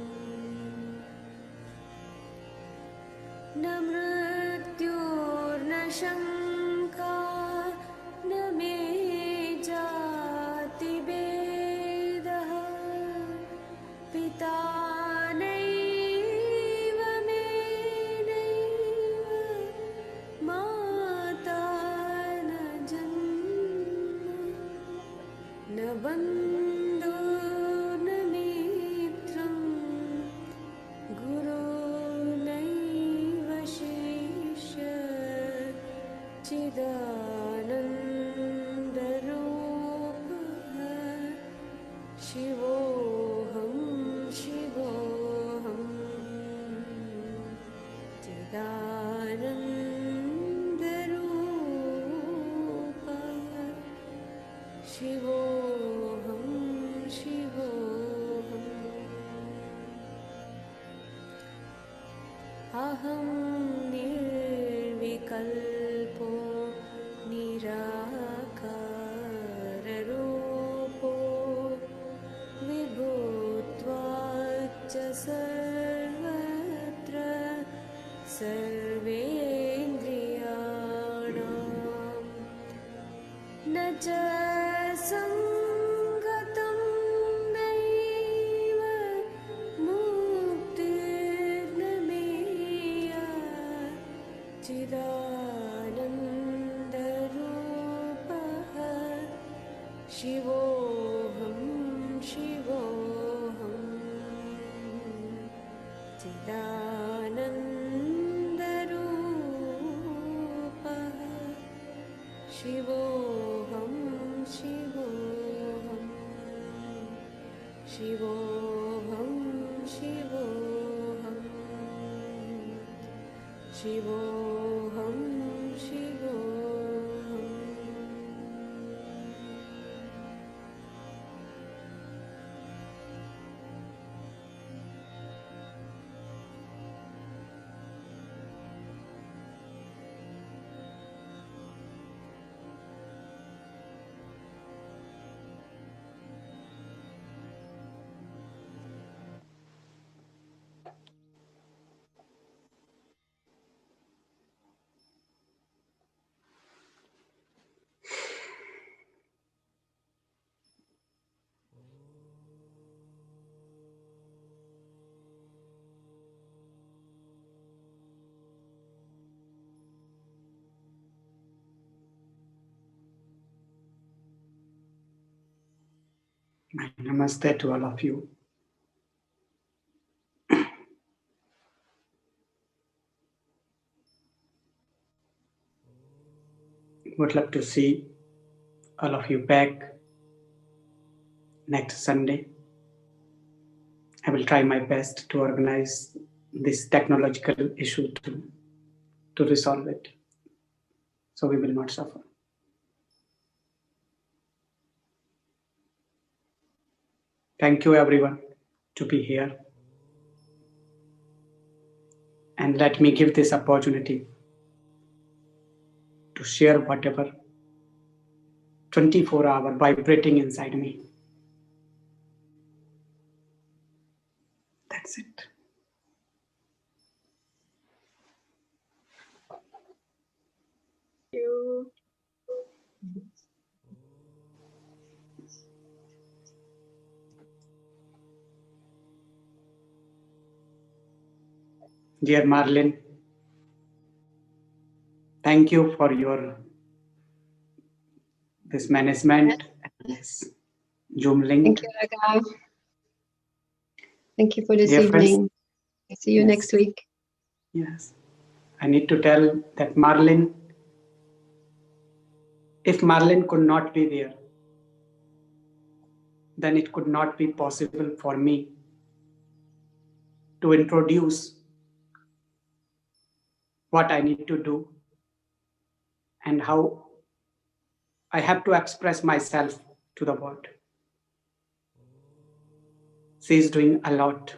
न मृत्युर्न शङ्का न मे जातिभेदः पिता नैव मे नैव माता न जन्म न बन्धो न मित्रं गुरो नैव शिष्य चिदानन्दरूपः शिवोऽहं शिवोऽहं चिदानन्दरूपः शिवोऽहं शिवोऽहम् अहं निर्विकल्पो निराकाररूपो विभूत्वाच्च सर्वत्र सर्वेन्द्रियाणां न च सङ्गतं नैव मुक्तिर्न मेया चिदानन्दरूपः शिवोऽहं शिवोऽहं चिदानन्दरूपः शिवोऽहं शिवोऽहं शिवोऽहं शिवोऽहं शिवोऽहं शिवोऽहम् My namaste to all of you. Would love to see all of you back next Sunday. I will try my best to organize this technological issue to resolve it, so we will not suffer. Thank you everyone to be here. And let me give this opportunity to share whatever 24-hour vibrating inside me. That's it. Dear Marlin, thank you for your this management and this Zoom link. Thank you, Raghav. Thank you for this Dear friends, evening. See you yes. next week. Yes, I need to tell that Marlin, if Marlin could not be there, then it could not be possible for me to introduce what I need to do and how I have to express myself to the world. She is doing a lot.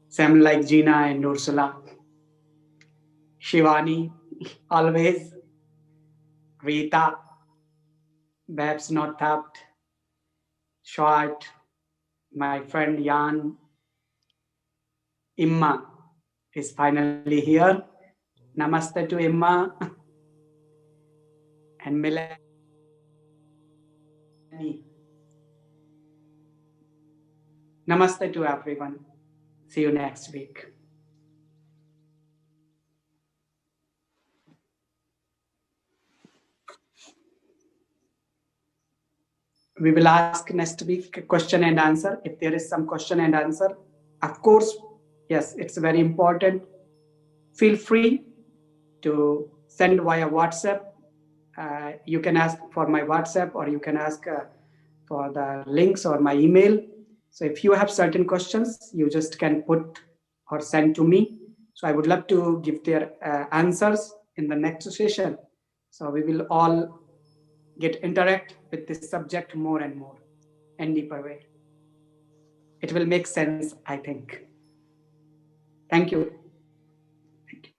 Same like Gina and Ursula. Shivani, always. Rita, Babs Not Tapped. Short, my friend Jan. Imma is finally here. Namaste to Imma. And Melanie. Namaste to everyone. See you next week. We will ask next week a question and answer. If there is some question and answer, of course, yes, it's very important. Feel free to send via WhatsApp. You can ask for my WhatsApp, or you can ask for the links or my email. So if you have certain questions, you just can put or send to me. So I would love to give their answers in the next session. So we will all get interact with this subject more and more and deeper way. It will make sense, I think. Thank you.